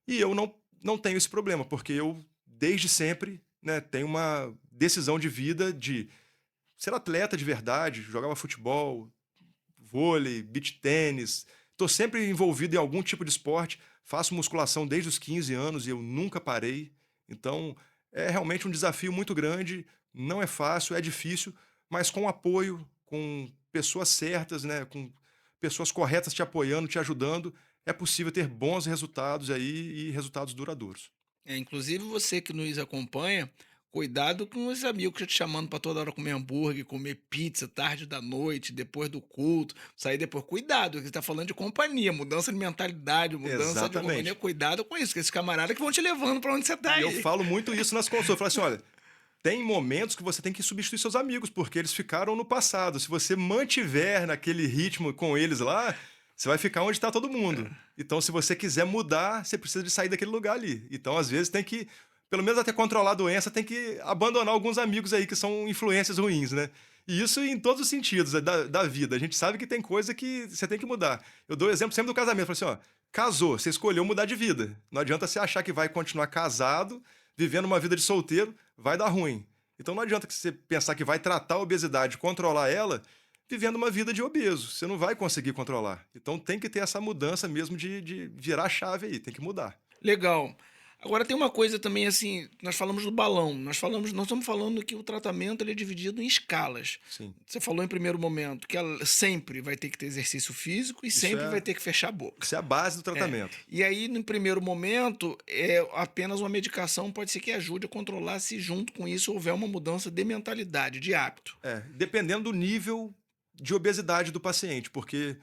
e eu não tenho esse problema, porque eu, desde sempre, né, tenho uma decisão de vida de ser atleta de verdade, jogava futebol, vôlei, beach tênis, estou sempre envolvido em algum tipo de esporte, faço musculação desde os 15 anos e eu nunca parei. Então, é realmente um desafio muito grande, não é fácil, é difícil, mas com apoio, com pessoas certas, né, com pessoas corretas te apoiando, te ajudando, é possível ter bons resultados aí e resultados duradouros. Inclusive você que nos acompanha, cuidado com os amigos te chamando para toda hora comer hambúrguer, comer pizza, tarde da noite, depois do culto, sair depois. Cuidado, que você tá falando de companhia, mudança de mentalidade, mudança de companhia. Exatamente. Cuidado com isso, que esses camaradas que vão te levando para onde você tá E eu aí. falo muito isso nas consultas, eu falo assim: olha, tem momentos que você tem que substituir seus amigos, porque eles ficaram no passado. Se você mantiver naquele ritmo com eles lá, você vai ficar onde está todo mundo. Então, se você quiser mudar, você precisa de sair daquele lugar ali. Então, às vezes, tem que, pelo menos até controlar a doença, tem que abandonar alguns amigos aí que são influências ruins, né? E isso em todos os sentidos da vida. A gente sabe que tem coisa que você tem que mudar. Eu dou o exemplo sempre do casamento. Eu falo assim, ó, casou, você escolheu mudar de vida. Não adianta você achar que vai continuar casado, vivendo uma vida de solteiro, vai dar ruim. Então não adianta que você pensar que vai tratar a obesidade, controlar ela, vivendo uma vida de obeso. Você não vai conseguir controlar. Então tem que ter essa mudança mesmo de virar a chave aí, tem que mudar. Legal. Agora tem uma coisa também assim, nós falamos do balão, nós estamos falando que o tratamento ele é dividido em escalas. Sim. Você falou em primeiro momento que ela sempre vai ter que ter exercício físico e Isso sempre vai é, ter que fechar a boca. isso é a base do É. tratamento. E aí, no primeiro momento, apenas uma medicação pode ser que ajude a controlar se junto com isso houver uma mudança de mentalidade, de hábito. Dependendo do nível de obesidade do paciente, porque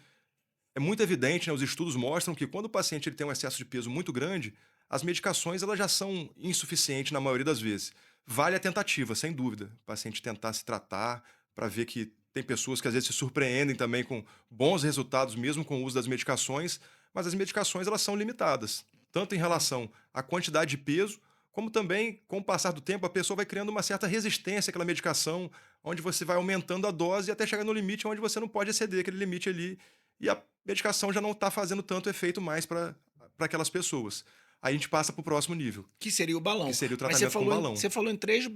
é muito evidente, né, os estudos mostram que quando o paciente ele tem um excesso de peso muito grande, as medicações elas já são insuficientes na maioria das vezes. Vale a tentativa, sem dúvida. O paciente tentar se tratar para ver que tem pessoas que às vezes se surpreendem também com bons resultados mesmo com o uso das medicações, mas as medicações elas são limitadas, tanto em relação à quantidade de peso, como também com o passar do tempo a pessoa vai criando uma certa resistência àquela medicação, onde você vai aumentando a dose até chegar no limite onde você não pode exceder aquele limite ali e a medicação já não está fazendo tanto efeito mais para aquelas pessoas. Aí a gente passa para o próximo nível, Que seria o que balão. seria o Mas você tratamento com falou, balão. você falou em três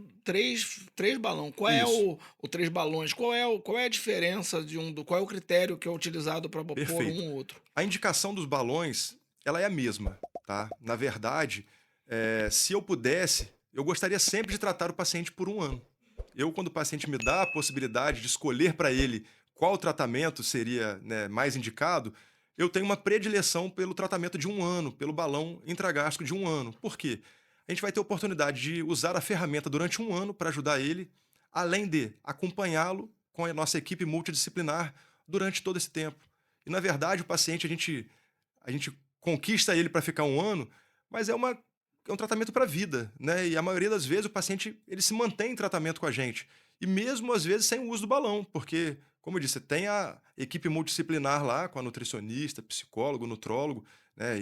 balão. Qual é Isso, o três balões? Qual é a diferença de um do. Qual é o critério que é utilizado para pôr um perfeito. ou outro? A indicação dos balões, ela é a mesma, tá? Na verdade, se eu pudesse, eu gostaria sempre de tratar o paciente por 1 ano. Eu, quando o paciente me dá a possibilidade de escolher para ele qual tratamento seria, né, mais indicado, eu tenho uma predileção pelo tratamento de 1 ano, pelo balão intragástrico de 1 ano. Por quê? A gente vai ter a oportunidade de usar a ferramenta durante 1 ano para ajudar ele, além de acompanhá-lo com a nossa equipe multidisciplinar durante todo esse tempo. E, na verdade, o paciente, a gente conquista ele para ficar 1 ano, mas é um tratamento para a vida, né? E a maioria das vezes o paciente ele se mantém em tratamento com a gente. E mesmo às vezes sem o uso do balão, porque, como eu disse, tem a equipe multidisciplinar lá, com a nutricionista, psicólogo, nutrólogo, né?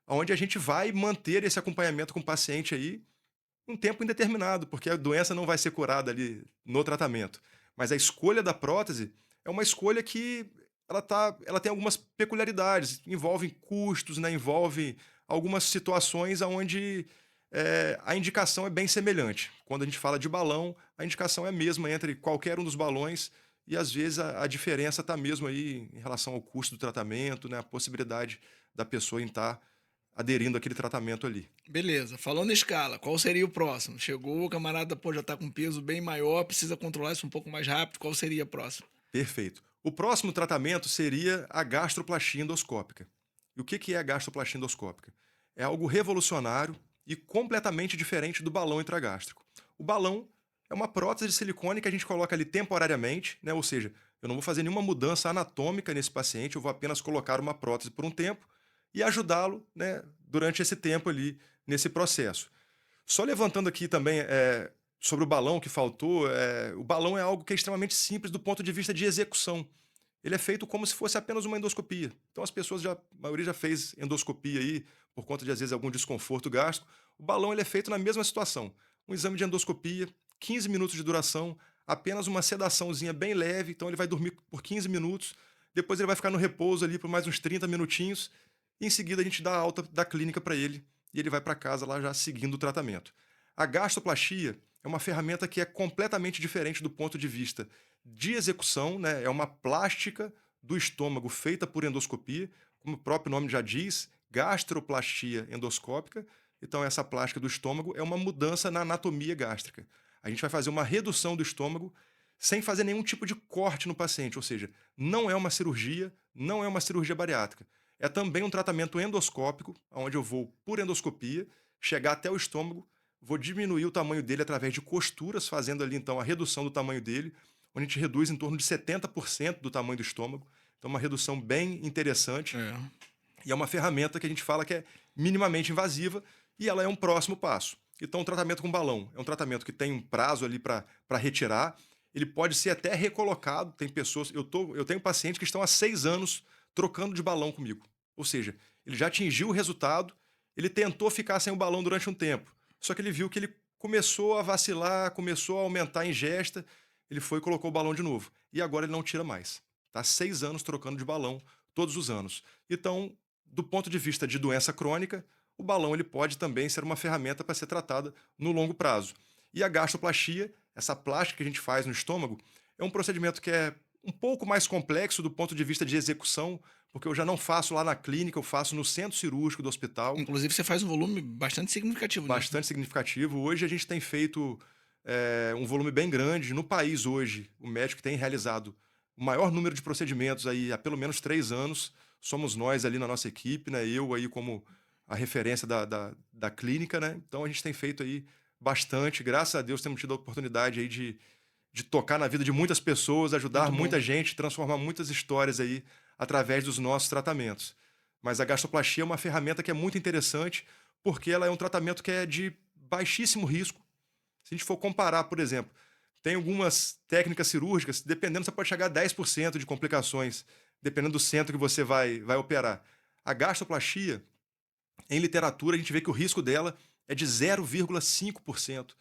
Onde a gente vai manter esse acompanhamento com o paciente aí um tempo indeterminado, porque a doença não vai ser curada ali no tratamento. Mas a escolha da prótese é uma escolha que ela tem algumas peculiaridades, envolve custos, né? Envolve algumas situações onde a indicação é bem semelhante. Quando a gente fala de balão, a indicação é a mesma entre qualquer um dos balões e às vezes a diferença está mesmo aí em relação ao custo do tratamento, né? A possibilidade da pessoa em estar aderindo àquele tratamento ali. Beleza. Falando em escala, qual seria o próximo? Chegou, o camarada pô, já está com um peso bem maior, precisa controlar isso um pouco mais rápido. Qual seria o próximo? Perfeito. O próximo tratamento seria a gastroplastia endoscópica. E o que é a gastroplastia endoscópica? É algo revolucionário e completamente diferente do balão intragástrico. O balão é uma prótese de silicone que a gente coloca ali temporariamente, né? Ou seja, eu não vou fazer nenhuma mudança anatômica nesse paciente, eu vou apenas colocar uma prótese por um tempo e ajudá-lo, né, durante esse tempo ali, nesse processo. Só levantando aqui também sobre o balão que faltou, o balão é algo que é extremamente simples do ponto de vista de execução. Ele é feito como se fosse apenas uma endoscopia. Então as pessoas a maioria já fez endoscopia aí, por conta de às vezes algum desconforto gástrico. O balão ele é feito na mesma situação. Um exame de endoscopia, 15 minutos de duração, apenas uma sedaçãozinha bem leve, então ele vai dormir por 15 minutos, depois ele vai ficar no repouso ali por mais uns 30 minutinhos, e em seguida a gente dá a alta da clínica para ele, e ele vai para casa lá já seguindo o tratamento. A gastroplastia é uma ferramenta que é completamente diferente do ponto de vista de execução, né? É uma plástica do estômago feita por endoscopia, como o próprio nome já diz, gastroplastia endoscópica. Então, essa plástica do estômago é uma mudança na anatomia gástrica. A gente vai fazer uma redução do estômago sem fazer nenhum tipo de corte no paciente, ou seja, não é uma cirurgia, não é uma cirurgia bariátrica. É também um tratamento endoscópico, onde eu vou, por endoscopia, chegar até o estômago, vou diminuir o tamanho dele através de costuras, fazendo ali então a redução do tamanho dele, onde a gente reduz em torno de 70% do tamanho do estômago. Então, uma redução bem interessante. É. E é uma ferramenta que a gente fala que é minimamente invasiva e ela é um próximo passo. Então, o tratamento com balão é um tratamento que tem um prazo ali para retirar. Ele pode ser até recolocado. Tem pessoas. Eu tenho pacientes que estão há 6 anos trocando de balão comigo. Ou seja, ele já atingiu o resultado, ele tentou ficar sem o balão durante um tempo. Só que ele viu que ele começou a vacilar, começou a aumentar a ingesta, ele foi e colocou o balão de novo. E agora ele não tira mais. Está 6 anos trocando de balão, todos os anos. Então, do ponto de vista de doença crônica, o balão ele pode também ser uma ferramenta para ser tratada no longo prazo. E a gastroplastia, essa plástica que a gente faz no estômago, é um procedimento que é um pouco mais complexo do ponto de vista de execução, porque eu já não faço lá na clínica, eu faço no centro cirúrgico do hospital, Inclusive, você faz um volume bastante significativo nisso, né? bastante significativo. Hoje a gente tem feito um volume bem grande. No país hoje, o médico tem realizado o maior número de procedimentos aí há pelo menos 3 anos. Somos nós ali na nossa equipe, né? Eu aí como a referência da clínica, né? Então a gente tem feito aí bastante. Graças a Deus temos tido a oportunidade aí de tocar na vida de muitas pessoas, ajudar Muito bom. muita gente, transformar muitas histórias aí através dos nossos tratamentos. Mas a gastroplastia é uma ferramenta que é muito interessante, porque ela é um tratamento que é de baixíssimo risco. Se a gente for comparar, por exemplo, tem algumas técnicas cirúrgicas, dependendo, você pode chegar a 10% de complicações, dependendo do centro que você vai operar. A gastroplastia, em literatura, a gente vê que o risco dela é de 0,5%.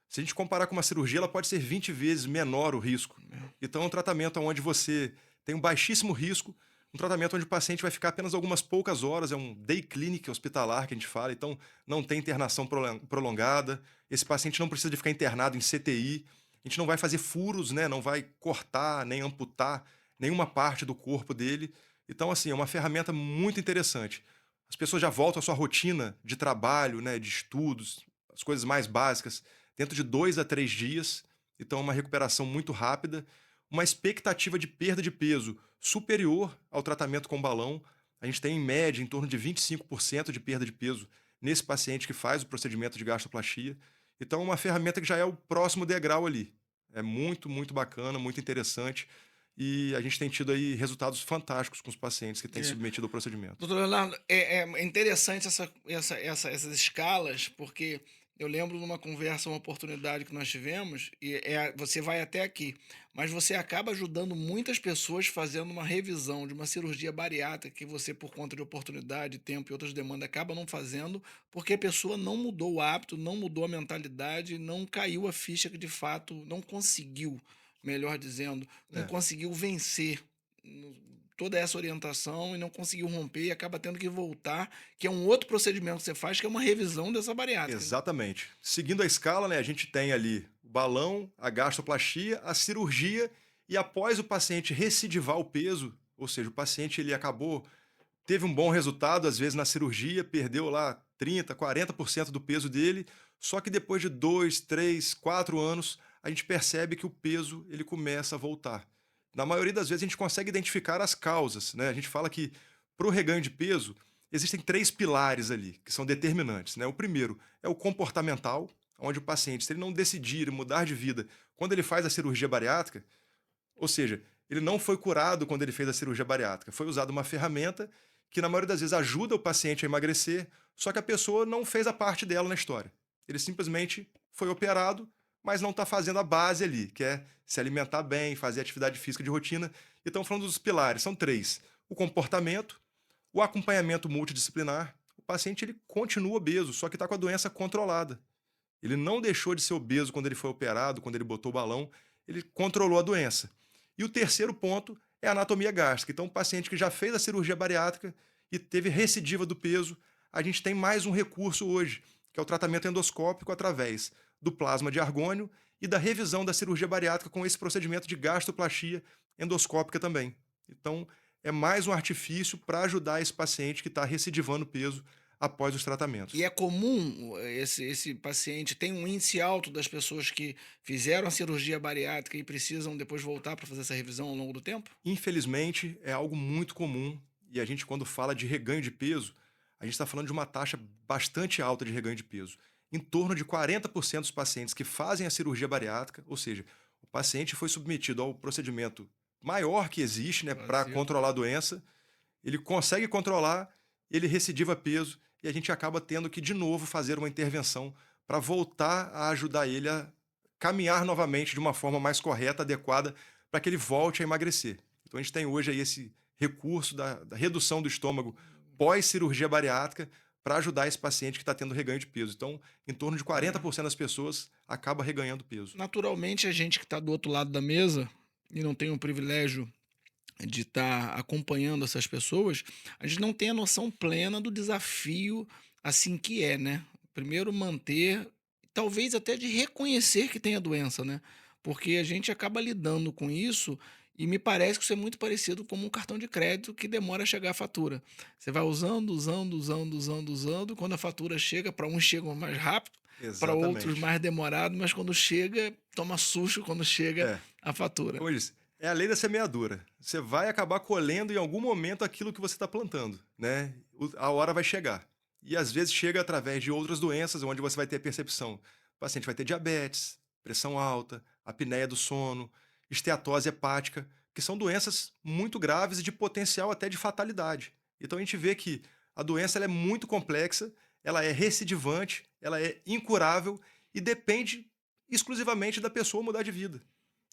Se a gente comparar com uma cirurgia, ela pode ser 20 vezes menor o risco. Então, é um tratamento onde você tem um baixíssimo risco, um tratamento onde o paciente vai ficar apenas algumas poucas horas, é um day clinic hospitalar que a gente fala, então não tem internação prolongada, esse paciente não precisa de ficar internado em CTI, a gente não vai fazer furos, né? Não vai cortar nem amputar nenhuma parte do corpo dele. Então, assim, é uma ferramenta muito interessante. As pessoas já voltam à sua rotina de trabalho, né, de estudos, as coisas mais básicas, dentro de 2 a 3 dias. Então, é uma recuperação muito rápida, uma expectativa de perda de peso superior ao tratamento com balão. A gente tem, em média, em torno de 25% de perda de peso nesse paciente que faz o procedimento de gastroplastia. Então, é uma ferramenta que já é o próximo degrau ali. É muito, muito bacana, muito interessante. E a gente tem tido aí resultados fantásticos com os pacientes que têm É. submetido ao procedimento. Doutor Leonardo, é interessante essas escalas, porque eu lembro de uma conversa, uma oportunidade que nós tivemos, e você vai até aqui, mas você acaba ajudando muitas pessoas fazendo uma revisão de uma cirurgia bariátrica que você, por conta de oportunidade, tempo e outras demandas, acaba não fazendo, porque a pessoa não mudou o hábito, não mudou a mentalidade, não caiu a ficha que de fato não conseguiu, melhor dizendo, não É. conseguiu vencer toda essa orientação e não conseguiu romper e acaba tendo que voltar, que é um outro procedimento que você faz, que é uma revisão dessa bariátrica, né. Exatamente. Seguindo a escala, né, a gente tem ali o balão, a gastroplastia, a cirurgia e após o paciente recidivar o peso, ou seja, o paciente ele acabou, teve um bom resultado, às vezes na cirurgia, perdeu lá 30, 40% do peso dele, só que depois de 2, 3, 4 anos, a gente percebe que o peso ele começa a voltar. Na maioria das vezes a gente consegue identificar as causas, né? A gente fala que para o reganho de peso existem 3 pilares ali que são determinantes, né? O primeiro é o comportamental, onde o paciente, se ele não decidir mudar de vida quando ele faz a cirurgia bariátrica, ou seja, ele não foi curado quando ele fez a cirurgia bariátrica. Foi usada uma ferramenta que, na maioria das vezes, ajuda o paciente a emagrecer, só que a pessoa não fez a parte dela na história. Ele simplesmente foi operado, mas não está fazendo a base ali, que é se alimentar bem, fazer atividade física de rotina. E estamos falando dos pilares, são 3. O comportamento, o acompanhamento multidisciplinar. O paciente ele continua obeso, só que está com a doença controlada. Ele não deixou de ser obeso quando ele foi operado, quando ele botou o balão, ele controlou a doença. E o terceiro ponto é a anatomia gástrica. Então, o paciente que já fez a cirurgia bariátrica e teve recidiva do peso, a gente tem mais um recurso hoje, que é o tratamento endoscópico através do plasma de argônio e da revisão da cirurgia bariátrica com esse procedimento de gastroplastia endoscópica também. Então, é mais um artifício para ajudar esse paciente que está recidivando peso após os E tratamentos. é comum esse paciente tem um índice alto das pessoas que fizeram a cirurgia bariátrica e precisam depois voltar para fazer essa revisão ao longo do tempo? Infelizmente, é algo muito comum e a gente, quando fala de reganho de peso, a gente está falando de uma taxa bastante alta de reganho de peso. Em torno de 40% dos pacientes que fazem a cirurgia bariátrica, ou seja, o paciente foi submetido ao procedimento maior que existe, né, para Brasil. controlar a doença, ele consegue controlar, ele recidiva peso e a gente acaba tendo que, de novo, fazer uma intervenção para voltar a ajudar ele a caminhar novamente de uma forma mais correta, adequada, para que ele volte a emagrecer. Então a gente tem hoje aí esse recurso da redução do estômago pós-cirurgia bariátrica para ajudar esse paciente que está tendo reganho de peso. Então, em torno de É. 40% das pessoas acaba reganhando peso. Naturalmente, a gente que está do outro lado da mesa e não tem o privilégio de estar acompanhando essas pessoas, a gente não tem a noção plena do desafio assim que é, né? Primeiro manter, talvez até de reconhecer que tem a doença, né? Porque a gente acaba lidando com isso E me parece que isso é muito parecido com um cartão de crédito que demora a chegar a fatura. Você vai usando, usando, usando, usando, usando, quando a fatura chega, para uns chegam mais rápido, para outros Exatamente. mais demorado, mas quando chega, toma susto quando chega É, a fatura. como eu disse, é a lei da semeadura. Você vai acabar colhendo em algum momento aquilo que você está plantando, né? A hora vai chegar. E às vezes chega através de outras doenças, onde você vai ter a percepção. O paciente vai ter diabetes, pressão alta, apneia do sono, esteatose hepática, que são doenças muito graves e de potencial até de fatalidade. Então a gente vê que a doença ela é muito complexa, ela é recidivante, ela é incurável e depende exclusivamente da pessoa mudar de vida.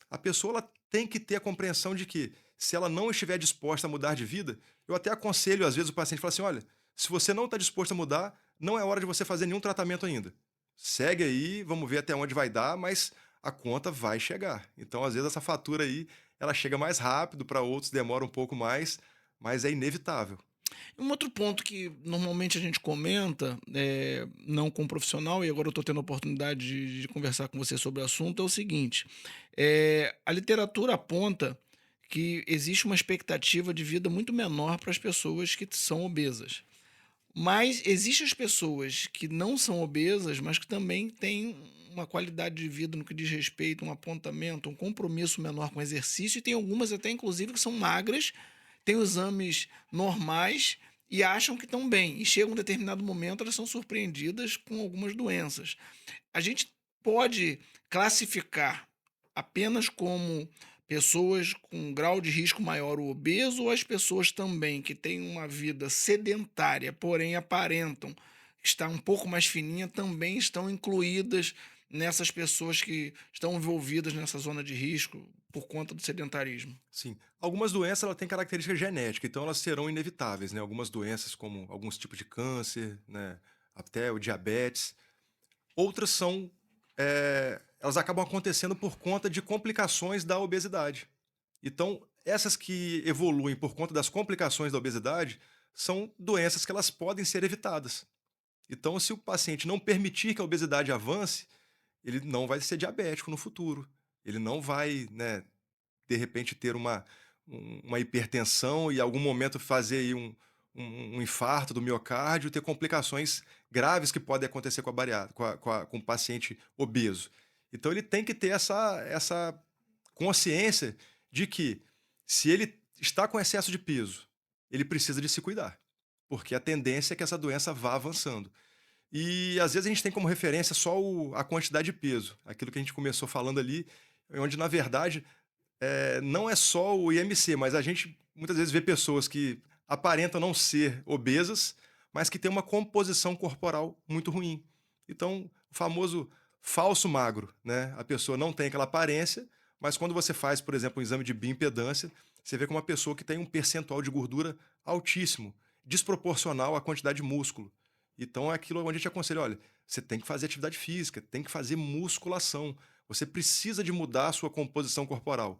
A pessoa ela tem que ter a compreensão de que, se ela não estiver disposta a mudar de vida, eu até aconselho, às vezes, o paciente fala assim: olha, se você não está disposto a mudar, não é hora de você fazer nenhum tratamento ainda. Segue aí, vamos ver até onde vai dar, mas a conta vai chegar. Então, às vezes, essa fatura aí, ela chega mais rápido, para outros demora um pouco mais, mas é inevitável. Um outro ponto que normalmente a gente comenta, não com um profissional, e agora eu estou tendo a oportunidade de conversar com você sobre o assunto, é o seguinte: a literatura aponta que existe uma expectativa de vida muito menor para as pessoas que são obesas. Mas existem as pessoas que não são obesas, mas que também têm uma qualidade de vida no que diz respeito, um apontamento, um compromisso menor com o exercício, e tem algumas até, inclusive, que são magras, têm os exames normais e acham que estão bem. E chega um determinado momento, elas são surpreendidas com algumas doenças. A gente pode classificar apenas como pessoas com um grau de risco maior, o obeso, ou as pessoas também que têm uma vida sedentária, porém aparentam estar um pouco mais fininha, também estão incluídas nessas pessoas que estão envolvidas nessa zona de risco por conta do sedentarismo? Sim, algumas doenças ela têm característica genética, então elas serão inevitáveis, né? Algumas doenças, como alguns tipos de câncer, né? Até o diabetes. Outras são, elas acabam acontecendo por conta de complicações da obesidade. Então, essas que evoluem por conta das complicações da obesidade são doenças que elas podem ser evitadas. Então, se o paciente não permitir que a obesidade avance, ele não vai ser diabético no futuro. Ele não vai, né, de repente ter uma hipertensão e em algum momento fazer aí um infarto do miocárdio, ter complicações graves que podem acontecer com a bariátrica, com o paciente obeso. Então ele tem que ter essa consciência de que, se ele está com excesso de peso, ele precisa de se cuidar, porque a tendência é que essa doença vá avançando. E às vezes a gente tem como referência só a quantidade de peso, aquilo que a gente começou falando ali, onde na verdade não é só o IMC, mas a gente muitas vezes vê pessoas que aparentam não ser obesas, mas que têm uma composição corporal muito ruim. Então, o famoso falso magro, né? A pessoa não tem aquela aparência, mas quando você faz, por exemplo, um exame de bioimpedância, você vê que é uma pessoa que tem um percentual de gordura altíssimo, desproporcional à quantidade de músculo. Então, é aquilo onde a gente aconselha: olha, você tem que fazer atividade física, tem que fazer musculação. Você precisa de mudar a sua composição corporal.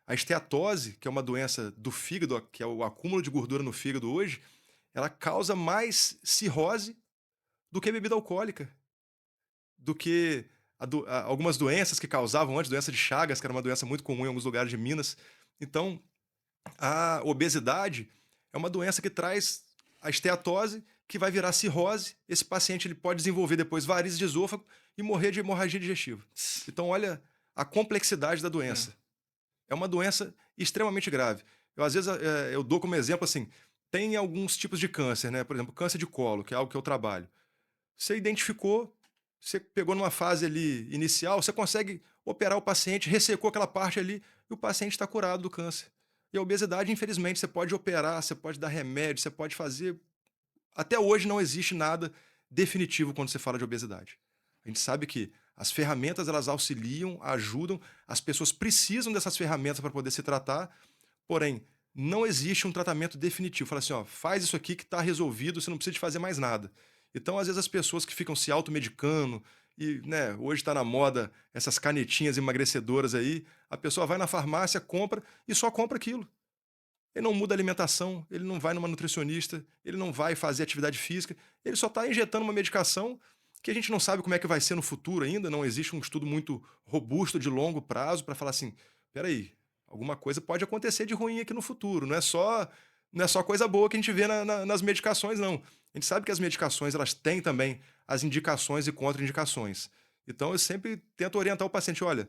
A esteatose, que é uma doença do fígado, que é o acúmulo de gordura no fígado hoje, ela causa mais cirrose do que bebida alcoólica, do que algumas doenças que causavam antes, doença de Chagas, que era uma doença muito comum em alguns lugares de Minas. Então, a obesidade é uma doença que traz a esteatose, que vai virar cirrose. Esse paciente ele pode desenvolver depois varizes de esôfago e morrer de hemorragia digestiva. Então, olha a complexidade da É. doença. É uma doença extremamente grave. Eu, às vezes, eu dou como exemplo assim: tem alguns tipos de câncer, né? Por exemplo, câncer de colo, que é algo que eu trabalho. Você identificou, você pegou numa fase ali inicial, você consegue operar o paciente, ressecou aquela parte ali e o paciente está curado do câncer. E a obesidade, infelizmente, você pode operar, você pode dar remédio, você pode fazer. Até hoje não existe nada definitivo quando se fala de obesidade. A gente sabe que as ferramentas elas auxiliam, ajudam, as pessoas precisam dessas ferramentas para poder se tratar, porém, não existe um tratamento definitivo. Fala assim: ó, faz isso aqui que está resolvido, você não precisa de fazer mais nada. Então, às vezes, as pessoas que ficam se automedicando, e né, hoje está na moda essas canetinhas emagrecedoras aí, a pessoa vai na farmácia, compra e só compra aquilo. Ele não muda a alimentação, ele não vai numa nutricionista, ele não vai fazer atividade física, ele só está injetando uma medicação que a gente não sabe como é que vai ser no futuro ainda, não existe um estudo muito robusto de longo prazo para falar assim: peraí, alguma coisa pode acontecer de ruim aqui no futuro. Não é só coisa boa que a gente vê nas medicações, não. A gente sabe que as medicações elas têm também as indicações e contraindicações. Então eu sempre tento orientar o paciente, olha,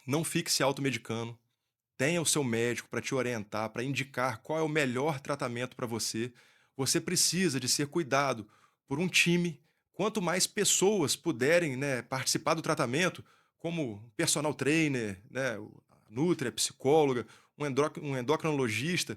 não fique se automedicando, tenha o seu médico para te orientar, para indicar qual é o melhor tratamento para você. Você precisa de ser cuidado por um time. Quanto mais pessoas puderem, né, participar do tratamento, como personal trainer, né, a nutri, a psicóloga, um endocrinologista,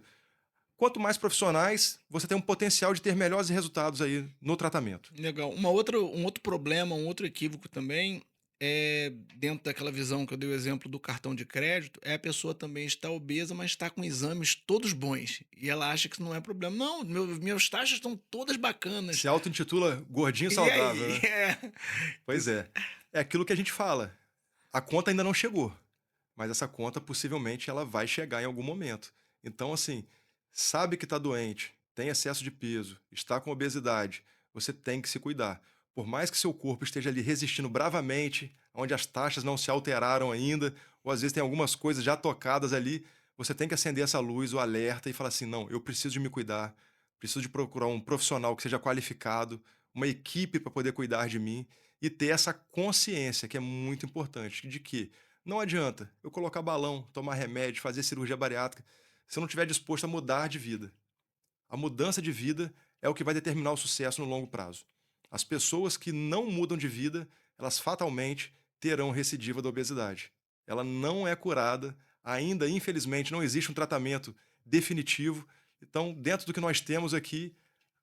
quanto mais profissionais, você tem um potencial de ter melhores resultados aí no tratamento. Legal. Um outro problema, um outro equívoco também é dentro daquela visão que eu dei o exemplo do cartão de crédito, é a pessoa também está obesa, mas está com exames todos bons. E ela acha que isso não é problema. Não, meus taxas estão todas bacanas. Se auto-intitula gordinho E saudável, aí? né? Pois é. É aquilo que a gente fala. A conta ainda não chegou, mas essa conta possivelmente ela vai chegar em algum momento. Então, assim, sabe que está doente, tem excesso de peso, está com obesidade, você tem que se cuidar. Por mais que seu corpo esteja ali resistindo bravamente, onde as taxas não se alteraram ainda, ou às vezes tem algumas coisas já tocadas ali, você tem que acender essa luz, o alerta e falar assim: não, eu preciso de me cuidar, preciso de procurar um profissional que seja qualificado, uma equipe para poder cuidar de mim e ter essa consciência que é muito importante de que não adianta eu colocar balão, tomar remédio, fazer cirurgia bariátrica, se eu não estiver disposto a mudar de vida. A mudança de vida é o que vai determinar o sucesso no longo prazo. As pessoas que não mudam de vida, elas fatalmente terão recidiva da obesidade. Ela não é curada, ainda infelizmente não existe um tratamento definitivo. Então, dentro do que nós temos aqui,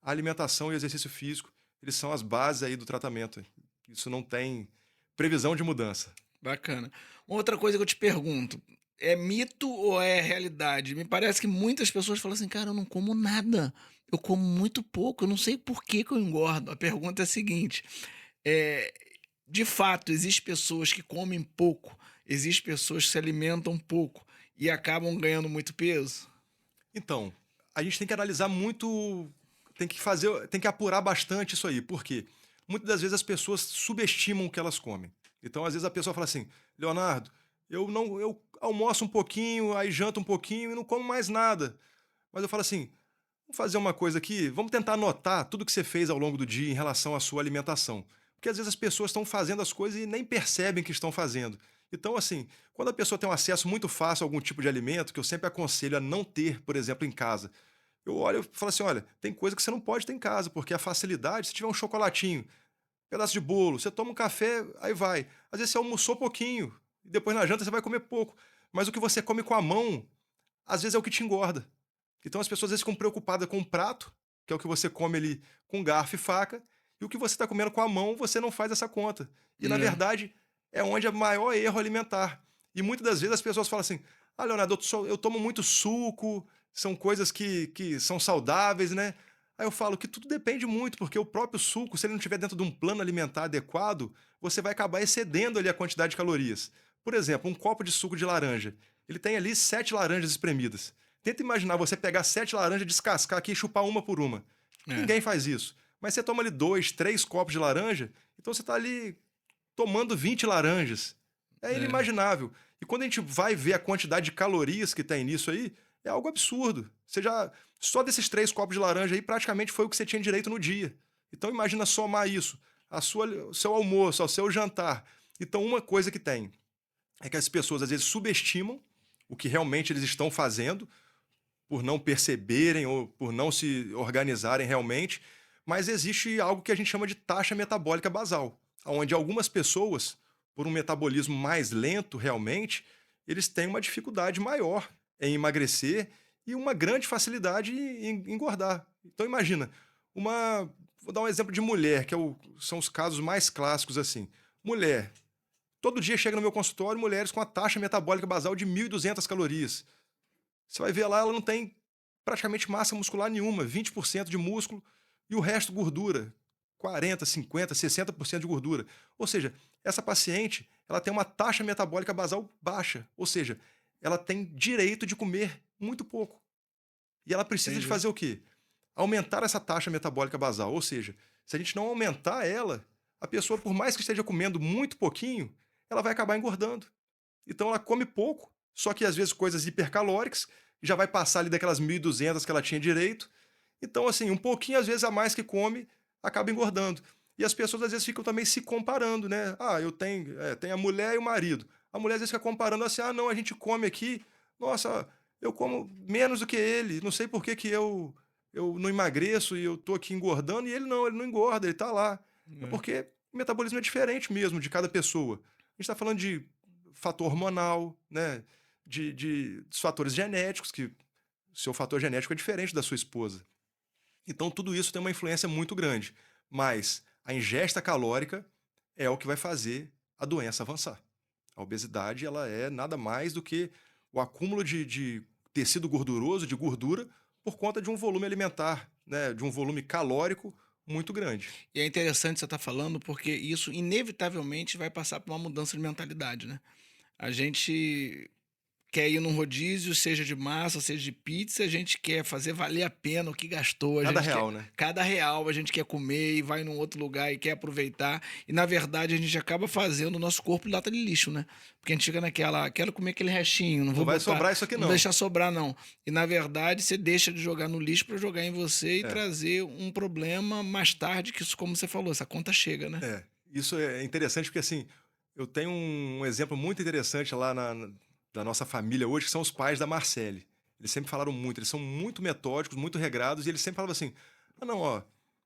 a alimentação e o exercício físico, eles são as bases aí do tratamento. Isso não tem previsão de mudança. Bacana. Outra coisa que eu te pergunto, é mito ou é realidade? Me parece que muitas pessoas falam assim, cara, eu não como nada. Eu como muito pouco, eu não sei por que que eu engordo. A pergunta é a seguinte: é, de fato, existem pessoas que comem pouco, existem pessoas que se alimentam pouco e acabam ganhando muito peso? Então, a gente tem que analisar muito, tem que apurar bastante isso aí, porque muitas das vezes as pessoas subestimam o que elas comem. Então, às vezes a pessoa fala assim: Leonardo, eu almoço um pouquinho, aí janto um pouquinho e não como mais nada. Mas eu falo assim: vamos fazer uma coisa aqui, vamos tentar anotar tudo que você fez ao longo do dia em relação à sua alimentação. Porque às vezes as pessoas estão fazendo as coisas e nem percebem que estão fazendo. Então, assim, quando a pessoa tem um acesso muito fácil a algum tipo de alimento, que eu sempre aconselho a não ter, por exemplo, em casa, eu olho e falo assim: olha, tem coisa que você não pode ter em casa, porque a facilidade, se tiver um chocolatinho, pedaço de bolo, você toma um café, aí vai. Às vezes você almoçou pouquinho, e depois na janta você vai comer pouco. Mas o que você come com a mão, às vezes é o que te engorda. Então as pessoas às vezes ficam preocupadas com o prato, que é o que você come ali com garfo e faca, e o que você está comendo com a mão, você não faz essa conta. E na É, verdade é onde é o maior erro alimentar. E muitas das vezes as pessoas falam assim: ah, Leonardo, eu tomo muito suco, são coisas que são saudáveis, né? Aí eu falo que tudo depende muito, porque o próprio suco, se ele não estiver dentro de um plano alimentar adequado, você vai acabar excedendo ali a quantidade de calorias. Por exemplo, um copo de suco de laranja, ele tem ali 7 laranjas espremidas. Tenta imaginar você pegar 7 laranjas, descascar aqui e chupar uma por uma. é, Ninguém faz isso. Mas você toma ali 2, 3 copos de laranja, então você está ali tomando 20 laranjas. É é. inimaginável. E quando a gente vai ver a quantidade de calorias que tem nisso aí, é algo absurdo. Você já, só desses 3 copos de laranja aí, praticamente foi o que você tinha direito no dia. Então imagina somar isso, o seu almoço, ao seu jantar. Então uma coisa que tem é que as pessoas às vezes subestimam o que realmente eles estão fazendo, por não perceberem ou por não se organizarem realmente, mas existe algo que a gente chama de taxa metabólica basal, onde algumas pessoas, por um metabolismo mais lento realmente, eles têm uma dificuldade maior em emagrecer e uma grande facilidade em engordar. Então imagina, vou dar um exemplo de mulher, são os casos mais clássicos assim. Mulher, todo dia chega no meu consultório mulheres com a taxa metabólica basal de 1.200 calorias. Você vai ver lá, ela não tem praticamente massa muscular nenhuma, 20% de músculo e o resto gordura, 40, 50, 60% de gordura. Ou seja, essa paciente, ela tem uma taxa metabólica basal baixa, ou seja, ela tem direito de comer muito pouco. E ela precisa de Entendi. fazer o quê? Aumentar essa taxa metabólica basal, ou seja, se a gente não aumentar ela, a pessoa, por mais que esteja comendo muito pouquinho, ela vai acabar engordando. Então ela come pouco só que às vezes coisas hipercalóricas, já vai passar ali daquelas 1.200 que ela tinha direito. Então, assim, um pouquinho às vezes a mais que come, acaba engordando. E as pessoas às vezes ficam também se comparando, né? Ah, tenho a mulher e o marido. A mulher às vezes fica comparando assim, ah, não, a gente come aqui, nossa, eu como menos do que ele, não sei por que que eu não emagreço e eu tô aqui engordando, e ele não engorda, ele tá lá. É É. porque o metabolismo é diferente mesmo de cada pessoa. A gente está falando de fator hormonal, né? Dos fatores genéticos, que o seu fator genético é diferente da sua esposa. Então, tudo isso tem uma influência muito grande. Mas a ingesta calórica é o que vai fazer a doença avançar. A obesidade, ela é nada mais do que o acúmulo de tecido gorduroso, de gordura, por conta de um volume alimentar, né? De um volume calórico muito grande. E é interessante você estar falando, porque isso inevitavelmente vai passar por uma mudança de mentalidade, né? A gente quer ir num rodízio, seja de massa, seja de pizza, a gente quer fazer valer a pena o que gastou, a Cada gente quer real, né? cada real a gente quer comer e vai num outro lugar e quer aproveitar. E na verdade a gente acaba fazendo o nosso corpo lata de lixo, né? Porque a gente fica naquela, quero comer aquele restinho, não Não vou vai botar, sobrar isso aqui, não não. deixar sobrar não. E na verdade você deixa de jogar no lixo para jogar em você e É. trazer um problema mais tarde, que isso, como você falou, essa conta chega, né? É, isso é interessante porque, assim, eu tenho um exemplo muito interessante lá da nossa família hoje, que são os pais da Marcele. Eles sempre falaram muito, eles são muito metódicos, muito regrados, e eles sempre falavam assim: ah, não, ó,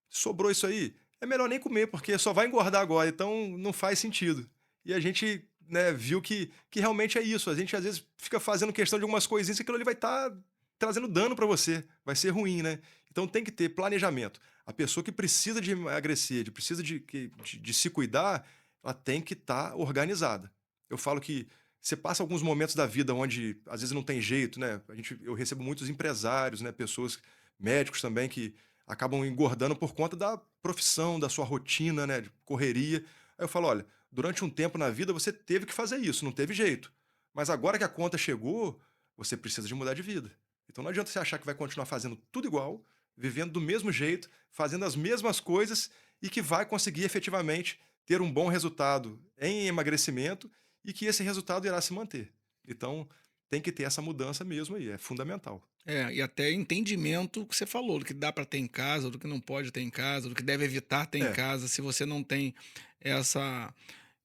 sobrou isso aí, é melhor nem comer, porque só vai engordar agora, então não faz sentido. E a gente, né, viu que realmente é isso. A gente às vezes fica fazendo questão de algumas coisinhas que aquilo ali vai estar trazendo dano para você, vai ser ruim, né? Então tem que ter planejamento. A pessoa que precisa de emagrecer, que precisa de se cuidar, ela tem que estar organizada. Eu falo que você passa alguns momentos da vida onde às vezes não tem jeito, né? Eu recebo muitos empresários, né? Pessoas, médicos também, que acabam engordando por conta da profissão, da sua rotina, né? De correria. Aí eu falo, olha, durante um tempo na vida você teve que fazer isso, não teve jeito. Mas agora que a conta chegou, você precisa de mudar de vida. Então não adianta você achar que vai continuar fazendo tudo igual, vivendo do mesmo jeito, fazendo as mesmas coisas e que vai conseguir efetivamente ter um bom resultado em emagrecimento e que esse resultado irá se manter. Então, tem que ter essa mudança mesmo aí, é fundamental. É, e até entendimento que você falou, do que dá para ter em casa, do que não pode ter em casa, do que deve evitar ter em É, casa, se você não tem essa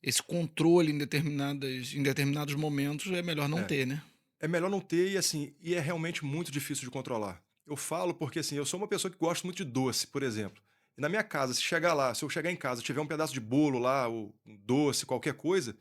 esse controle em determinados momentos, é melhor não é. ter, né. É melhor não ter e assim, e é realmente muito difícil de controlar. Eu falo porque assim, eu sou uma pessoa que gosta muito de doce, por exemplo. E na minha casa, se eu chegar em casa, tiver um pedaço de bolo lá, ou um doce, qualquer coisa,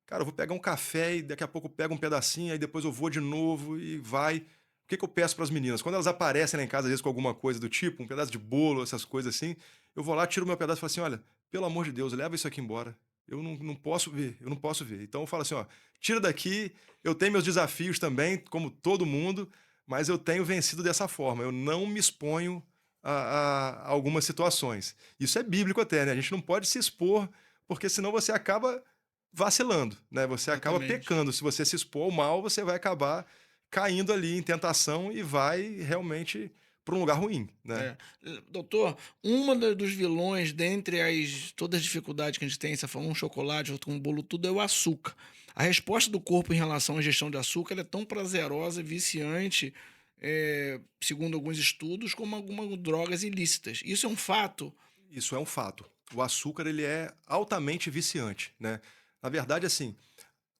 cara, eu vou pegar um café e daqui a pouco eu pego um pedacinho, aí depois eu vou de novo e vai. O que que eu peço para as meninas? Quando elas aparecem lá em casa, às vezes com alguma coisa do tipo, um pedaço de bolo, essas coisas assim, eu vou lá, tiro o meu pedaço e falo assim: olha, pelo amor de Deus, leva isso aqui embora. Eu não posso ver, eu não posso ver. Então eu falo assim: ó, tira daqui, eu tenho meus desafios também, como todo mundo, mas eu tenho vencido dessa forma. Eu não me exponho a algumas situações. Isso é bíblico até, né? A gente não pode se expor, porque senão você acaba vacilando, né, você acaba Exatamente. pecando. Se você se expor ao mal, você vai acabar caindo ali em tentação e vai realmente para um lugar ruim, né. É. Doutor, uma dos vilões dentre as todas as dificuldades que a gente tem, você falou um chocolate, outro um bolo, tudo é o açúcar. A resposta do corpo em relação à ingestão de açúcar, ela é tão prazerosa e viciante, segundo alguns estudos, como algumas drogas ilícitas. Isso é um fato? Isso é um fato. O açúcar, ele é altamente viciante, né. Na verdade, assim,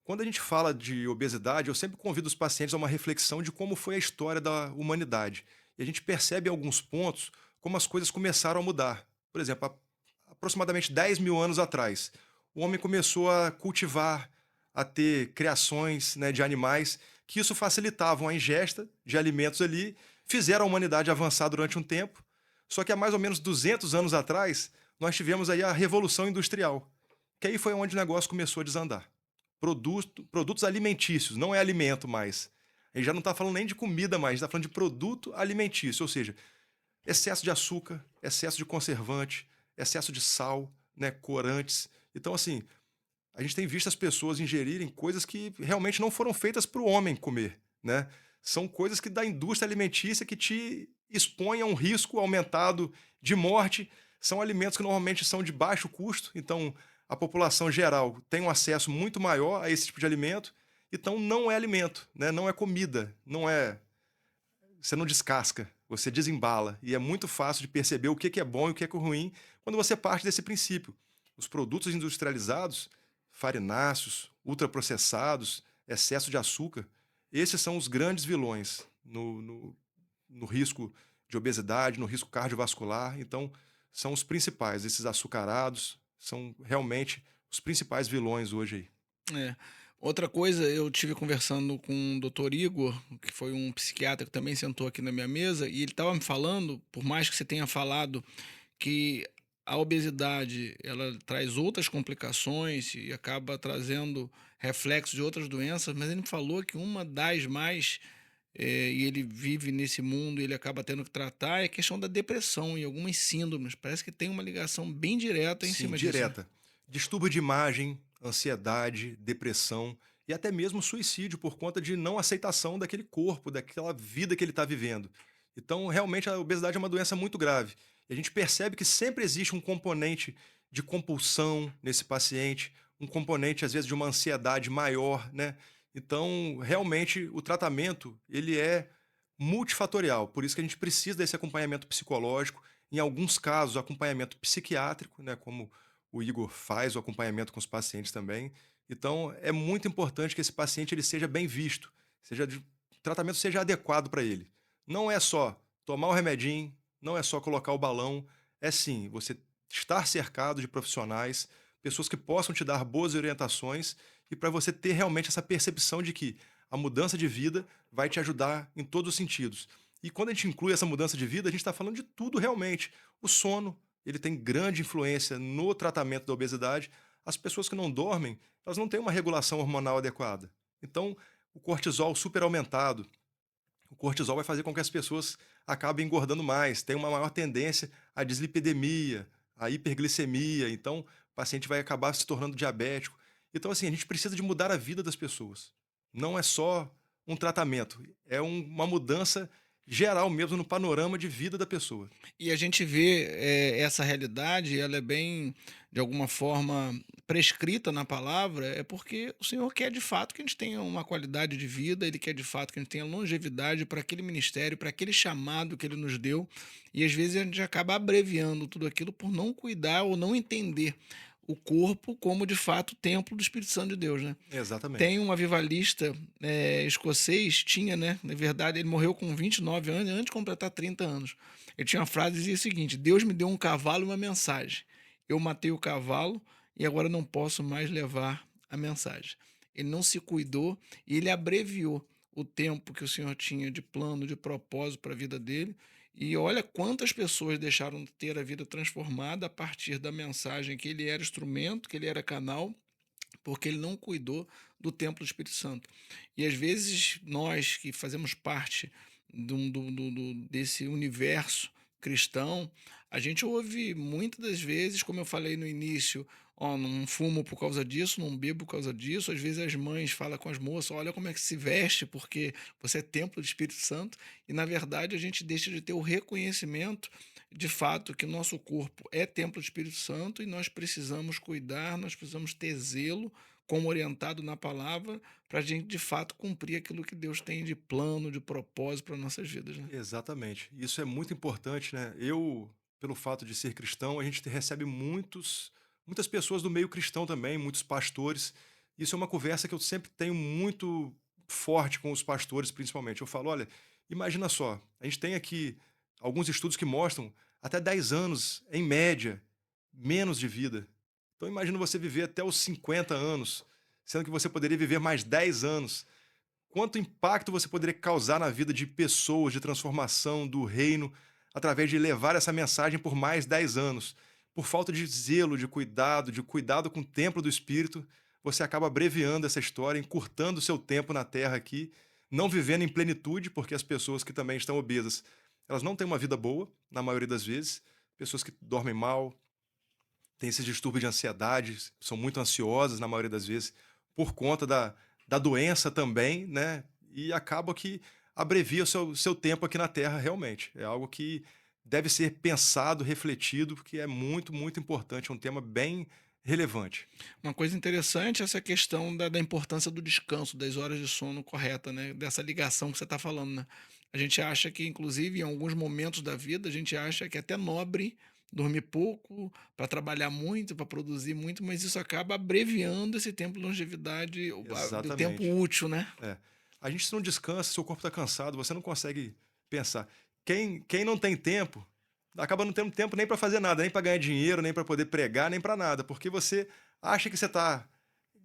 quando a gente fala de obesidade, eu sempre convido os pacientes a uma reflexão de como foi a história da humanidade. E a gente percebe em alguns pontos como as coisas começaram a mudar. Por exemplo, aproximadamente 10.000 anos atrás, o homem começou a cultivar, a ter criações, né, de animais, que isso facilitavam a ingesta de alimentos ali, fizeram a humanidade avançar durante um tempo. Só que há mais ou menos 200 anos atrás, nós tivemos aí a Revolução Industrial, que aí foi onde o negócio começou a desandar. Produtos alimentícios, não é alimento mais. A gente já não está falando nem de comida mais, a gente está falando de produto alimentício, ou seja, excesso de açúcar, excesso de conservante, excesso de sal, né, corantes. Então, assim, a gente tem visto as pessoas ingerirem coisas que realmente não foram feitas para o homem comer, né? São coisas que da indústria alimentícia que te expõem a um risco aumentado de morte. São alimentos que normalmente são de baixo custo, então a população geral tem um acesso muito maior a esse tipo de alimento. Então não é alimento, né? Não é comida, não é. Você não descasca, você desembala. E é muito fácil de perceber o que que é bom e o que é ruim quando você parte desse princípio. Os produtos industrializados, farináceos, ultraprocessados, excesso de açúcar, esses são os grandes vilões no risco de obesidade, no risco cardiovascular. Então, são os principais. Esses açucarados são realmente os principais vilões hoje aí. É. Outra coisa, eu tive conversando com o doutor Igor, que foi um psiquiatra que também sentou aqui na minha mesa, e ele estava me falando, por mais que você tenha falado que a obesidade ela traz outras complicações e acaba trazendo reflexos de outras doenças, mas ele me falou que uma das mais, e ele vive nesse mundo, e ele acaba tendo que tratar, é a questão da depressão e algumas síndromes. Parece que tem uma ligação bem direta em Sim, cima disso, né? direta. Distúrbio de imagem, ansiedade, depressão e até mesmo suicídio por conta de não aceitação daquele corpo, daquela vida que ele está vivendo. Então, realmente, a obesidade é uma doença muito grave. E a gente percebe que sempre existe um componente de compulsão nesse paciente, um componente, às vezes, de uma ansiedade maior, né? Então, realmente, o tratamento, ele é multifatorial. Por isso que a gente precisa desse acompanhamento psicológico, em alguns casos, acompanhamento psiquiátrico, né? Como o Igor faz o acompanhamento com os pacientes também. Então, é muito importante que esse paciente ele seja bem visto, o tratamento seja adequado para ele. Não é só tomar o remedinho, não é só colocar o balão, é sim você estar cercado de profissionais, pessoas que possam te dar boas orientações e para você ter realmente essa percepção de que a mudança de vida vai te ajudar em todos os sentidos. E quando a gente inclui essa mudança de vida, a gente está falando de tudo realmente. O sono, ele tem grande influência no tratamento da obesidade. As pessoas que não dormem, elas não têm uma regulação hormonal adequada. Então, o cortisol super aumentado, o cortisol vai fazer com que as pessoas acabem engordando mais, tem uma maior tendência à dislipidemia, à hiperglicemia, então o paciente vai acabar se tornando diabético. Então, assim, a gente precisa de mudar a vida das pessoas. Não é só um tratamento, é uma mudança geral mesmo no panorama de vida da pessoa. E a gente vê essa realidade, ela é bem, de alguma forma, prescrita na palavra, é porque o Senhor quer de fato que a gente tenha uma qualidade de vida, Ele quer de fato que a gente tenha longevidade para aquele ministério, para aquele chamado que Ele nos deu, e às vezes a gente acaba abreviando tudo aquilo por não cuidar ou não entender o corpo como de fato templo do Espírito Santo de Deus, né? Tem Exatamente. um avivalista escocês, tinha, né? Na verdade, ele morreu com 29 anos, antes de completar 30 anos. Ele tinha uma frase que dizia o seguinte: Deus me deu um cavalo e uma mensagem. Eu matei o cavalo e agora não posso mais levar a mensagem. Ele não se cuidou e ele abreviou o tempo que o Senhor tinha de plano, de propósito para a vida dele. E olha quantas pessoas deixaram de ter a vida transformada a partir da mensagem que ele era instrumento, que ele era canal, porque ele não cuidou do templo do Espírito Santo. E às vezes nós que fazemos parte desse universo cristão, a gente ouve muitas das vezes, como eu falei no início, ó, não fumo por causa disso, não bebo por causa disso. Às vezes as mães falam com as moças, olha como é que se veste, porque você é templo do Espírito Santo, e na verdade a gente deixa de ter o reconhecimento de fato que o nosso corpo é templo do Espírito Santo e nós precisamos cuidar, nós precisamos ter zelo, como orientado na palavra, para a gente de fato cumprir aquilo que Deus tem de plano, de propósito para nossas vidas, né? Exatamente. Isso é muito importante, né? Eu, pelo fato de ser cristão, a gente recebe muitas pessoas do meio cristão também, muitos pastores. Isso é uma conversa que eu sempre tenho muito forte com os pastores, principalmente. Eu falo, olha, imagina só, a gente tem aqui alguns estudos que mostram até 10 anos, em média, menos de vida. Então imagina você viver até os 50 anos, sendo que você poderia viver mais 10 anos. Quanto impacto você poderia causar na vida de pessoas, de transformação do reino, através de levar essa mensagem por mais 10 anos? Por falta de zelo, de cuidado com o templo do Espírito, você acaba abreviando essa história, encurtando o seu tempo na terra aqui, não vivendo em plenitude, porque as pessoas que também estão obesas, elas não têm uma vida boa, na maioria das vezes, pessoas que dormem mal, têm esses distúrbios de ansiedade, são muito ansiosas na maioria das vezes, por conta da doença também, né? E acaba que abrevia o seu tempo aqui na Terra, realmente. É algo que deve ser pensado, refletido, porque é muito, muito importante. É um tema bem relevante. Uma coisa interessante é essa questão da importância do descanso, das horas de sono correta, né? Dessa ligação que você está falando, né? A gente acha que, inclusive, em alguns momentos da vida, a gente acha que é até nobre dormir pouco, para trabalhar muito, para produzir muito, mas isso acaba abreviando esse tempo de longevidade, do tempo Exatamente. útil, né? É. A gente não descansa, seu corpo está cansado, você não consegue pensar. Quem não tem tempo, acaba não tendo tempo nem para fazer nada, nem para ganhar dinheiro, nem para poder pregar, nem para nada, porque você acha que você está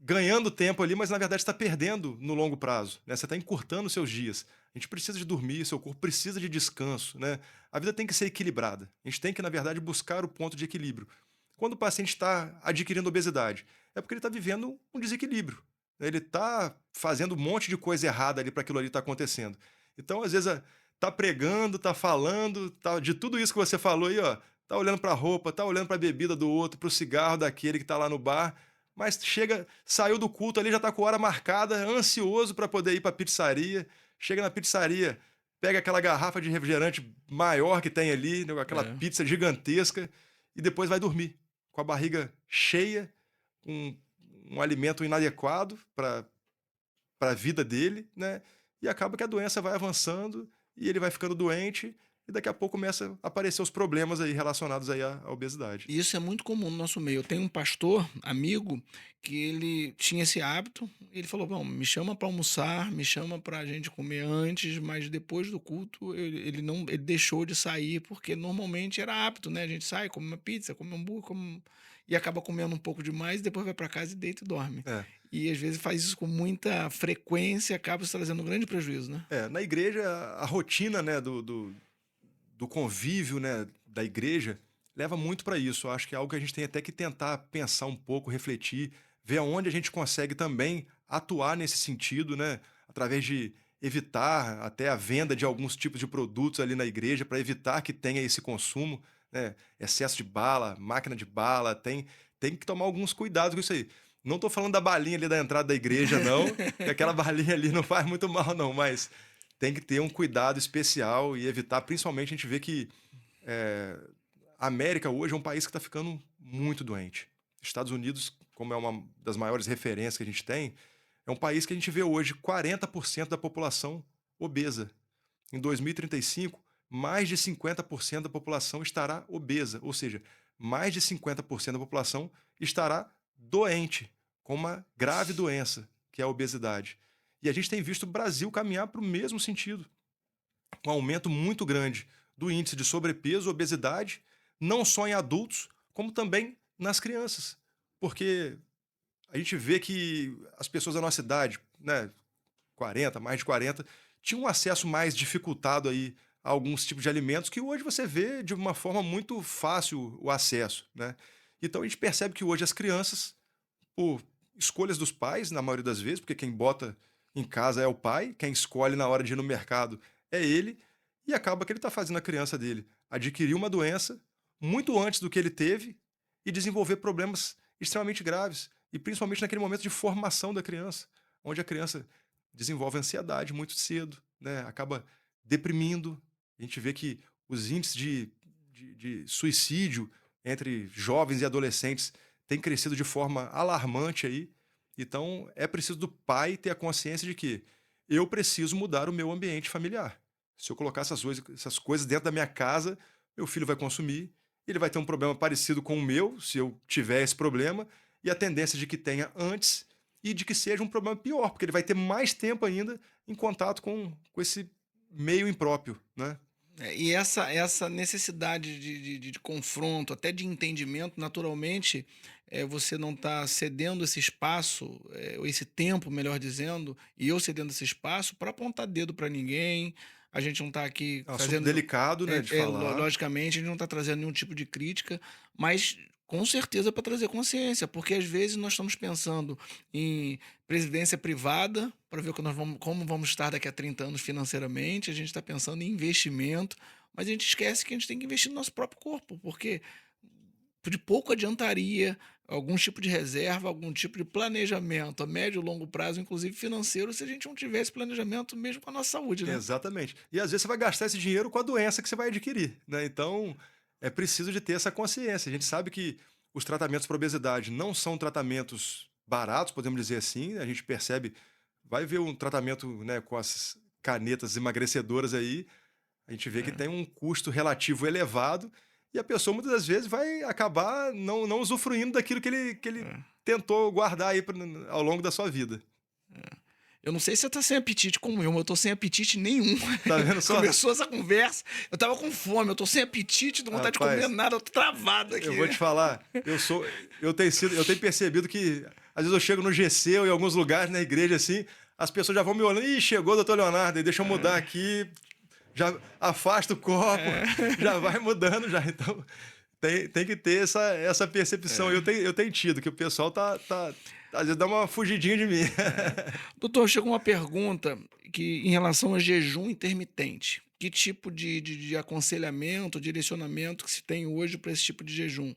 ganhando tempo ali, mas na verdade está perdendo no longo prazo, né? Você está encurtando os seus dias. A gente precisa de dormir, seu corpo precisa de descanso, né? A vida tem que ser equilibrada. A gente tem que, na verdade, buscar o ponto de equilíbrio. Quando o paciente está adquirindo obesidade, é porque ele está vivendo um desequilíbrio, né? Ele está fazendo um monte de coisa errada ali para aquilo ali estar acontecendo. Então, às vezes, tá pregando, tá falando, tá, de tudo isso que você falou aí, ó, tá olhando para a roupa, tá olhando para a bebida do outro, para o cigarro daquele que está lá no bar, mas chega, saiu do culto ali, já está com hora marcada, ansioso para poder ir para a pizzaria. Chega na pizzaria, pega aquela garrafa de refrigerante maior que tem ali, né, aquela É. pizza gigantesca, e depois vai dormir, com a barriga cheia, com um alimento inadequado para a vida dele, né? E acaba que a doença vai avançando e ele vai ficando doente e daqui a pouco começa a aparecer os problemas aí relacionados aí à obesidade. E isso é muito comum no nosso meio. Eu tenho um pastor, amigo, que ele tinha esse hábito. Ele falou: "Bom, me chama para almoçar, me chama para a gente comer antes, mas depois do culto ele não, ele deixou de sair porque normalmente era hábito, né? A gente sai, come uma pizza, come um hambúrguer, e acaba comendo um pouco demais, depois vai para casa e deita e dorme. É. E às vezes faz isso com muita frequência, acaba se trazendo um grande prejuízo, né? Na igreja, a rotina, né, do convívio, né, da igreja leva muito para isso. Eu acho que é algo que a gente tem até que tentar pensar um pouco, refletir, ver aonde a gente consegue também atuar nesse sentido, né, através de evitar até a venda de alguns tipos de produtos ali na igreja para evitar que tenha esse consumo, né, excesso de bala, máquina de bala, tem que tomar alguns cuidados com isso aí. Não estou falando da balinha ali da entrada da igreja, não, que aquela balinha ali não faz muito mal, não, mas tem que ter um cuidado especial e evitar, principalmente a gente vê que eh, a América hoje é um país que está ficando muito doente. Estados Unidos, como é uma das maiores referências que a gente tem, é um país que a gente vê hoje 40% da população obesa. Em 2035, mais de 50% da população estará obesa, ou seja, mais de 50% da população estará doente, com uma grave doença, que é a obesidade. E a gente tem visto o Brasil caminhar para o mesmo sentido, um aumento muito grande do índice de sobrepeso, obesidade, não só em adultos, como também nas crianças. Porque a gente vê que as pessoas da nossa idade, né, 40, mais de 40, tinham um acesso mais dificultado aí a alguns tipos de alimentos que hoje você vê de uma forma muito fácil o acesso, né? Então a gente percebe que hoje as crianças, por escolhas dos pais, na maioria das vezes, porque quem bota em casa é o pai, quem escolhe na hora de ir no mercado é ele, e acaba que ele está fazendo a criança dele adquirir uma doença muito antes do que ele teve e desenvolver problemas extremamente graves, e principalmente naquele momento de formação da criança, onde a criança desenvolve ansiedade muito cedo, né? Acaba deprimindo. A gente vê que os índices de suicídio entre jovens e adolescentes tem crescido de forma alarmante aí. Então, é preciso do pai ter a consciência de que eu preciso mudar o meu ambiente familiar. Se eu colocar essas coisas dentro da minha casa, meu filho vai consumir, ele vai ter um problema parecido com o meu, se eu tiver esse problema, e a tendência de que tenha antes e de que seja um problema pior, porque ele vai ter mais tempo ainda em contato com esse meio impróprio, né? E essa necessidade de confronto, até de entendimento, naturalmente, você não está cedendo esse espaço, ou esse tempo, melhor dizendo, e eu cedendo esse espaço para apontar dedo para ninguém. A gente não está aqui É um assunto fazendo. delicado, né, de falar. Logicamente, a gente não está trazendo nenhum tipo de crítica, mas com certeza para trazer consciência, porque às vezes nós estamos pensando em previdência privada para ver como vamos estar daqui a 30 anos financeiramente, a gente está pensando em investimento, mas a gente esquece que a gente tem que investir no nosso próprio corpo, porque de pouco adiantaria algum tipo de reserva, algum tipo de planejamento a médio e longo prazo, inclusive financeiro, se a gente não tivesse planejamento mesmo com a nossa saúde, né? Exatamente. E às vezes você vai gastar esse dinheiro com a doença que você vai adquirir, né? Então, é preciso de ter essa consciência. A gente sabe que os tratamentos para obesidade não são tratamentos baratos, podemos dizer assim. A gente percebe, vai ver um tratamento, né, com as canetas emagrecedoras aí, a gente vê que É, tem um custo relativo elevado e a pessoa muitas das vezes vai acabar não usufruindo daquilo que ele é. tentou guardar aí ao longo da sua vida. Eu não sei se você tá sem apetite como eu, mas eu tô sem apetite nenhum. Tá vendo só? Começou essa conversa, eu tava com fome, eu tô sem apetite, não vontade de comer Rapaz, nada, eu tô travado aqui. eu vou te falar, eu tenho percebido que às vezes eu chego no GC ou em alguns lugares na igreja assim, as pessoas já vão me olhando, ih, chegou o doutor Leonardo, aí deixa eu mudar aqui, já afasta o copo, já vai mudando já. Então, tem que ter essa percepção. Eu tenho tido, que o pessoal às vezes dá uma fugidinha de mim. Doutor, chegou uma pergunta que em relação a jejum intermitente. Que tipo de aconselhamento, direcionamento que se tem hoje para esse tipo de jejum?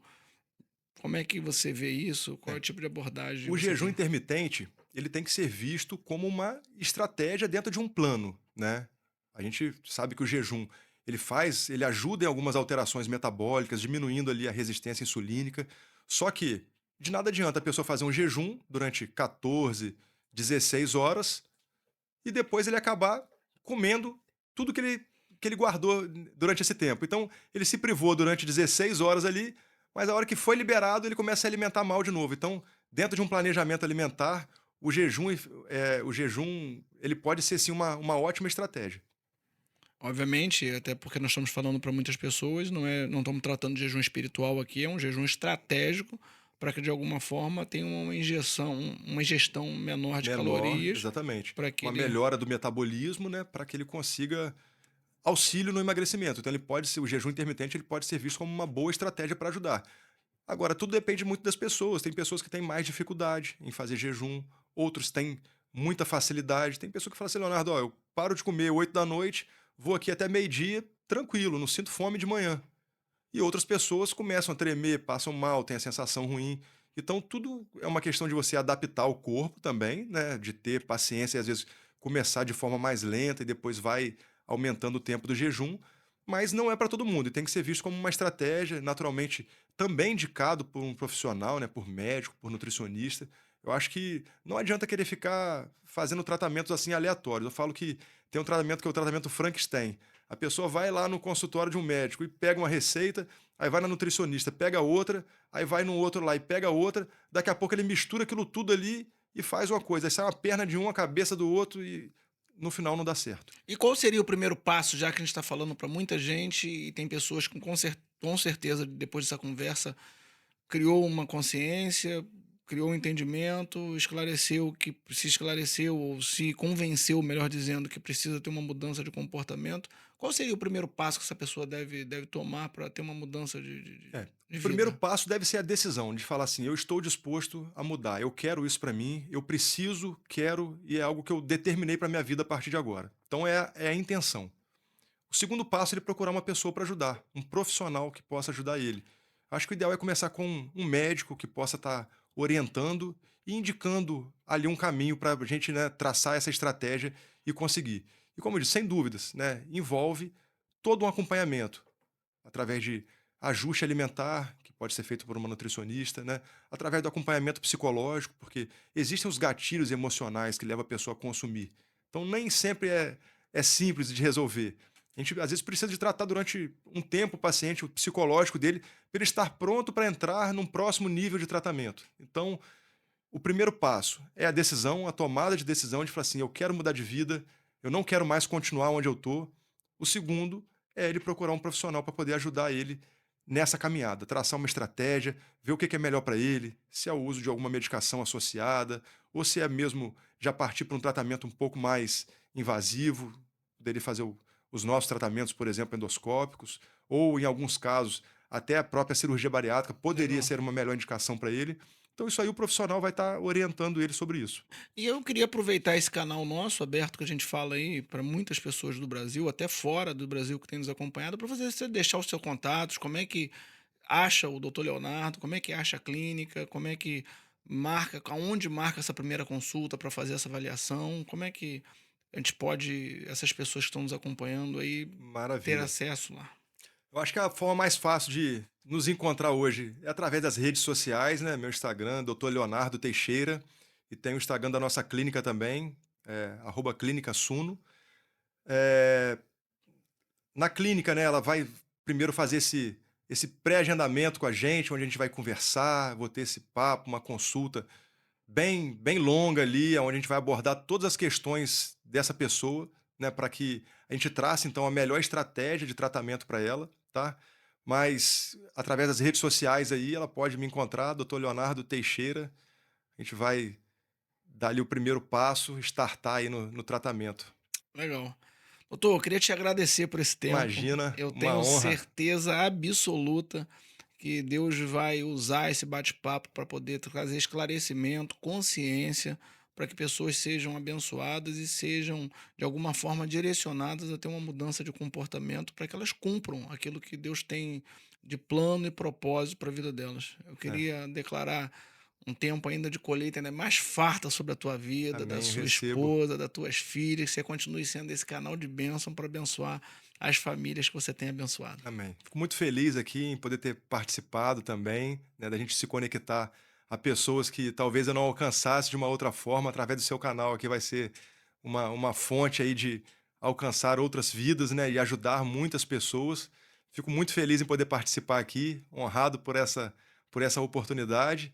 Como é que você vê isso? Qual é o tipo de abordagem O você jejum tem? intermitente, ele tem que ser visto como uma estratégia dentro de um plano, né? A gente sabe que o jejum, ele ajuda em algumas alterações metabólicas, diminuindo ali a resistência insulínica. Só que de nada adianta a pessoa fazer um jejum durante 14, 16 horas e depois ele acabar comendo tudo que ele guardou durante esse tempo. Então, ele se privou durante 16 horas ali, mas a hora que foi liberado, ele começa a alimentar mal de novo. Então, dentro de um planejamento alimentar, o jejum ele pode ser sim uma ótima estratégia. Obviamente, até porque nós estamos falando para muitas pessoas, não estamos tratando de jejum espiritual aqui, é um jejum estratégico para que de alguma forma tenha uma injeção, uma ingestão menor de Menor, calorias exatamente. para que Uma ele. melhora do metabolismo, né, para que ele consiga auxílio no emagrecimento. Então, o jejum intermitente ele pode ser visto como uma boa estratégia para ajudar. Agora, tudo depende muito das pessoas. Tem pessoas que têm mais dificuldade em fazer jejum, outros têm muita facilidade. Tem pessoa que fala assim, Leonardo, ó, eu paro de comer 8 da noite, vou aqui até meio-dia, tranquilo, não sinto fome de manhã. E outras pessoas começam a tremer, passam mal, têm a sensação ruim. Então, tudo é uma questão de você adaptar o corpo também, né? De ter paciência e às vezes começar de forma mais lenta e depois vai aumentando o tempo do jejum. Mas não é para todo mundo e tem que ser visto como uma estratégia, naturalmente, também indicado por um profissional, né? Por médico, por nutricionista. Eu acho que não adianta querer ficar fazendo tratamentos assim aleatórios. Eu falo que tem um tratamento que é o tratamento Frankenstein. A pessoa vai lá no consultório de um médico e pega uma receita, aí vai na nutricionista, pega outra, aí vai no outro lá e pega outra, daqui a pouco ele mistura aquilo tudo ali e faz uma coisa. Aí sai uma perna de um, a cabeça do outro e no final não dá certo. E qual seria o primeiro passo, já que a gente está falando para muita gente e tem pessoas que com certeza, depois dessa conversa, criou uma consciência, criou um entendimento, esclareceu que se esclareceu ou se convenceu, melhor dizendo, que precisa ter uma mudança de comportamento. Qual seria o primeiro passo que essa pessoa deve tomar para ter uma mudança É. de O primeiro vida? passo deve ser a decisão de falar assim: eu estou disposto a mudar, eu quero isso para mim, eu preciso, quero e é algo que eu determinei para minha vida a partir de agora. Então é a intenção. O segundo passo é ele procurar uma pessoa para ajudar, um profissional que possa ajudar ele. Acho que o ideal é começar com um médico que possa estar orientando e indicando ali um caminho para a gente, né, traçar essa estratégia e conseguir. E como eu disse, sem dúvidas, né, envolve todo um acompanhamento através de ajuste alimentar, que pode ser feito por uma nutricionista, né, através do acompanhamento psicológico, porque existem os gatilhos emocionais que levam a pessoa a consumir. Então nem sempre é simples de resolver. A gente às vezes precisa de tratar durante um tempo o paciente, o psicológico dele, para ele estar pronto para entrar num próximo nível de tratamento. Então, o primeiro passo é a decisão, a tomada de decisão de falar assim: eu quero mudar de vida, eu não quero mais continuar onde eu estou. O segundo é ele procurar um profissional para poder ajudar ele nessa caminhada, traçar uma estratégia, ver o que é melhor para ele, se é o uso de alguma medicação associada, ou se é mesmo já partir para um tratamento um pouco mais invasivo, dele fazer os nossos tratamentos, por exemplo, endoscópicos, ou em alguns casos, até a própria cirurgia bariátrica poderia Legal. ser uma melhor indicação para ele. Então, isso aí o profissional vai estar orientando ele sobre isso. E eu queria aproveitar esse canal nosso aberto que a gente fala aí para muitas pessoas do Brasil, até fora do Brasil que tem nos acompanhado, para você deixar os seus contatos, como é que acha o doutor Leonardo, como é que acha a clínica, como é que marca, aonde marca essa primeira consulta para fazer essa avaliação, como é que a gente pode, essas pessoas que estão nos acompanhando aí, ter Maravilha. acesso lá. Eu acho que a forma mais fácil de nos encontrar hoje é através das redes sociais, né? Meu Instagram, Dr. Leonardo Teixeira, e tem o Instagram da nossa clínica também, @clínica Suno. Eh, Na clínica, né, ela vai primeiro fazer esse pré-agendamento com a gente, onde a gente vai conversar, vou ter esse papo, uma consulta bem longa ali, onde a gente vai abordar todas as questões dessa pessoa, né, para que a gente trace então a melhor estratégia de tratamento para ela, tá? Mas através das redes sociais aí, ela pode me encontrar, Dr. Leonardo Teixeira. A gente vai dar ali o primeiro passo, startar aí no tratamento. Legal. Doutor, eu queria te agradecer por esse tempo. Imagina, Eu uma tenho honra. certeza absoluta que Deus vai usar esse bate-papo para poder trazer esclarecimento, consciência, para que pessoas sejam abençoadas e sejam, de alguma forma, direcionadas a ter uma mudança de comportamento para que elas cumpram aquilo que Deus tem de plano e propósito para a vida delas. Eu É, queria declarar um tempo ainda de colheita ainda mais farta sobre a tua vida, da amém, eu sua recebo. esposa, das tuas filhas, que você continue sendo esse canal de bênção para abençoar as famílias que você tem abençoado. Amém. Fico muito feliz aqui em poder ter participado também, né, da gente se conectar a pessoas que talvez eu não alcançasse de uma outra forma, através do seu canal aqui vai ser uma fonte aí de alcançar outras vidas, né, e ajudar muitas pessoas. Fico muito feliz em poder participar aqui, honrado por essa oportunidade.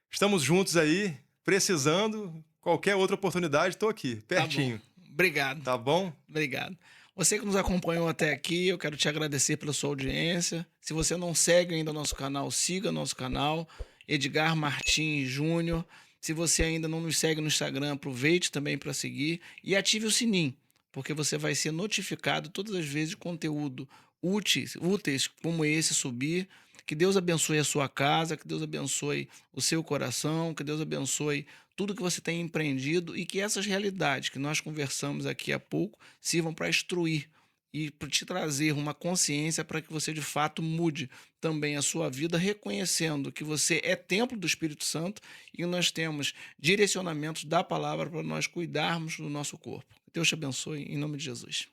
Estamos juntos aí, precisando, qualquer outra oportunidade, estou aqui, Tá bom. pertinho, Obrigado. tá bom? Obrigado. Você que nos acompanhou até aqui, eu quero te agradecer pela sua audiência. Se você não segue ainda nosso canal, siga nosso canal, Edgar Martins Júnior. Se você ainda não nos segue no Instagram, aproveite também para seguir e ative o sininho, porque você vai ser notificado todas as vezes de conteúdo úteis como esse subir. Que Deus abençoe a sua casa, que Deus abençoe o seu coração, que Deus abençoe tudo que você tem empreendido e que essas realidades que nós conversamos aqui há pouco sirvam para instruir e para te trazer uma consciência para que você de fato mude também a sua vida, reconhecendo que você é templo do Espírito Santo e nós temos direcionamentos da palavra para nós cuidarmos do nosso corpo. Deus te abençoe em nome de Jesus.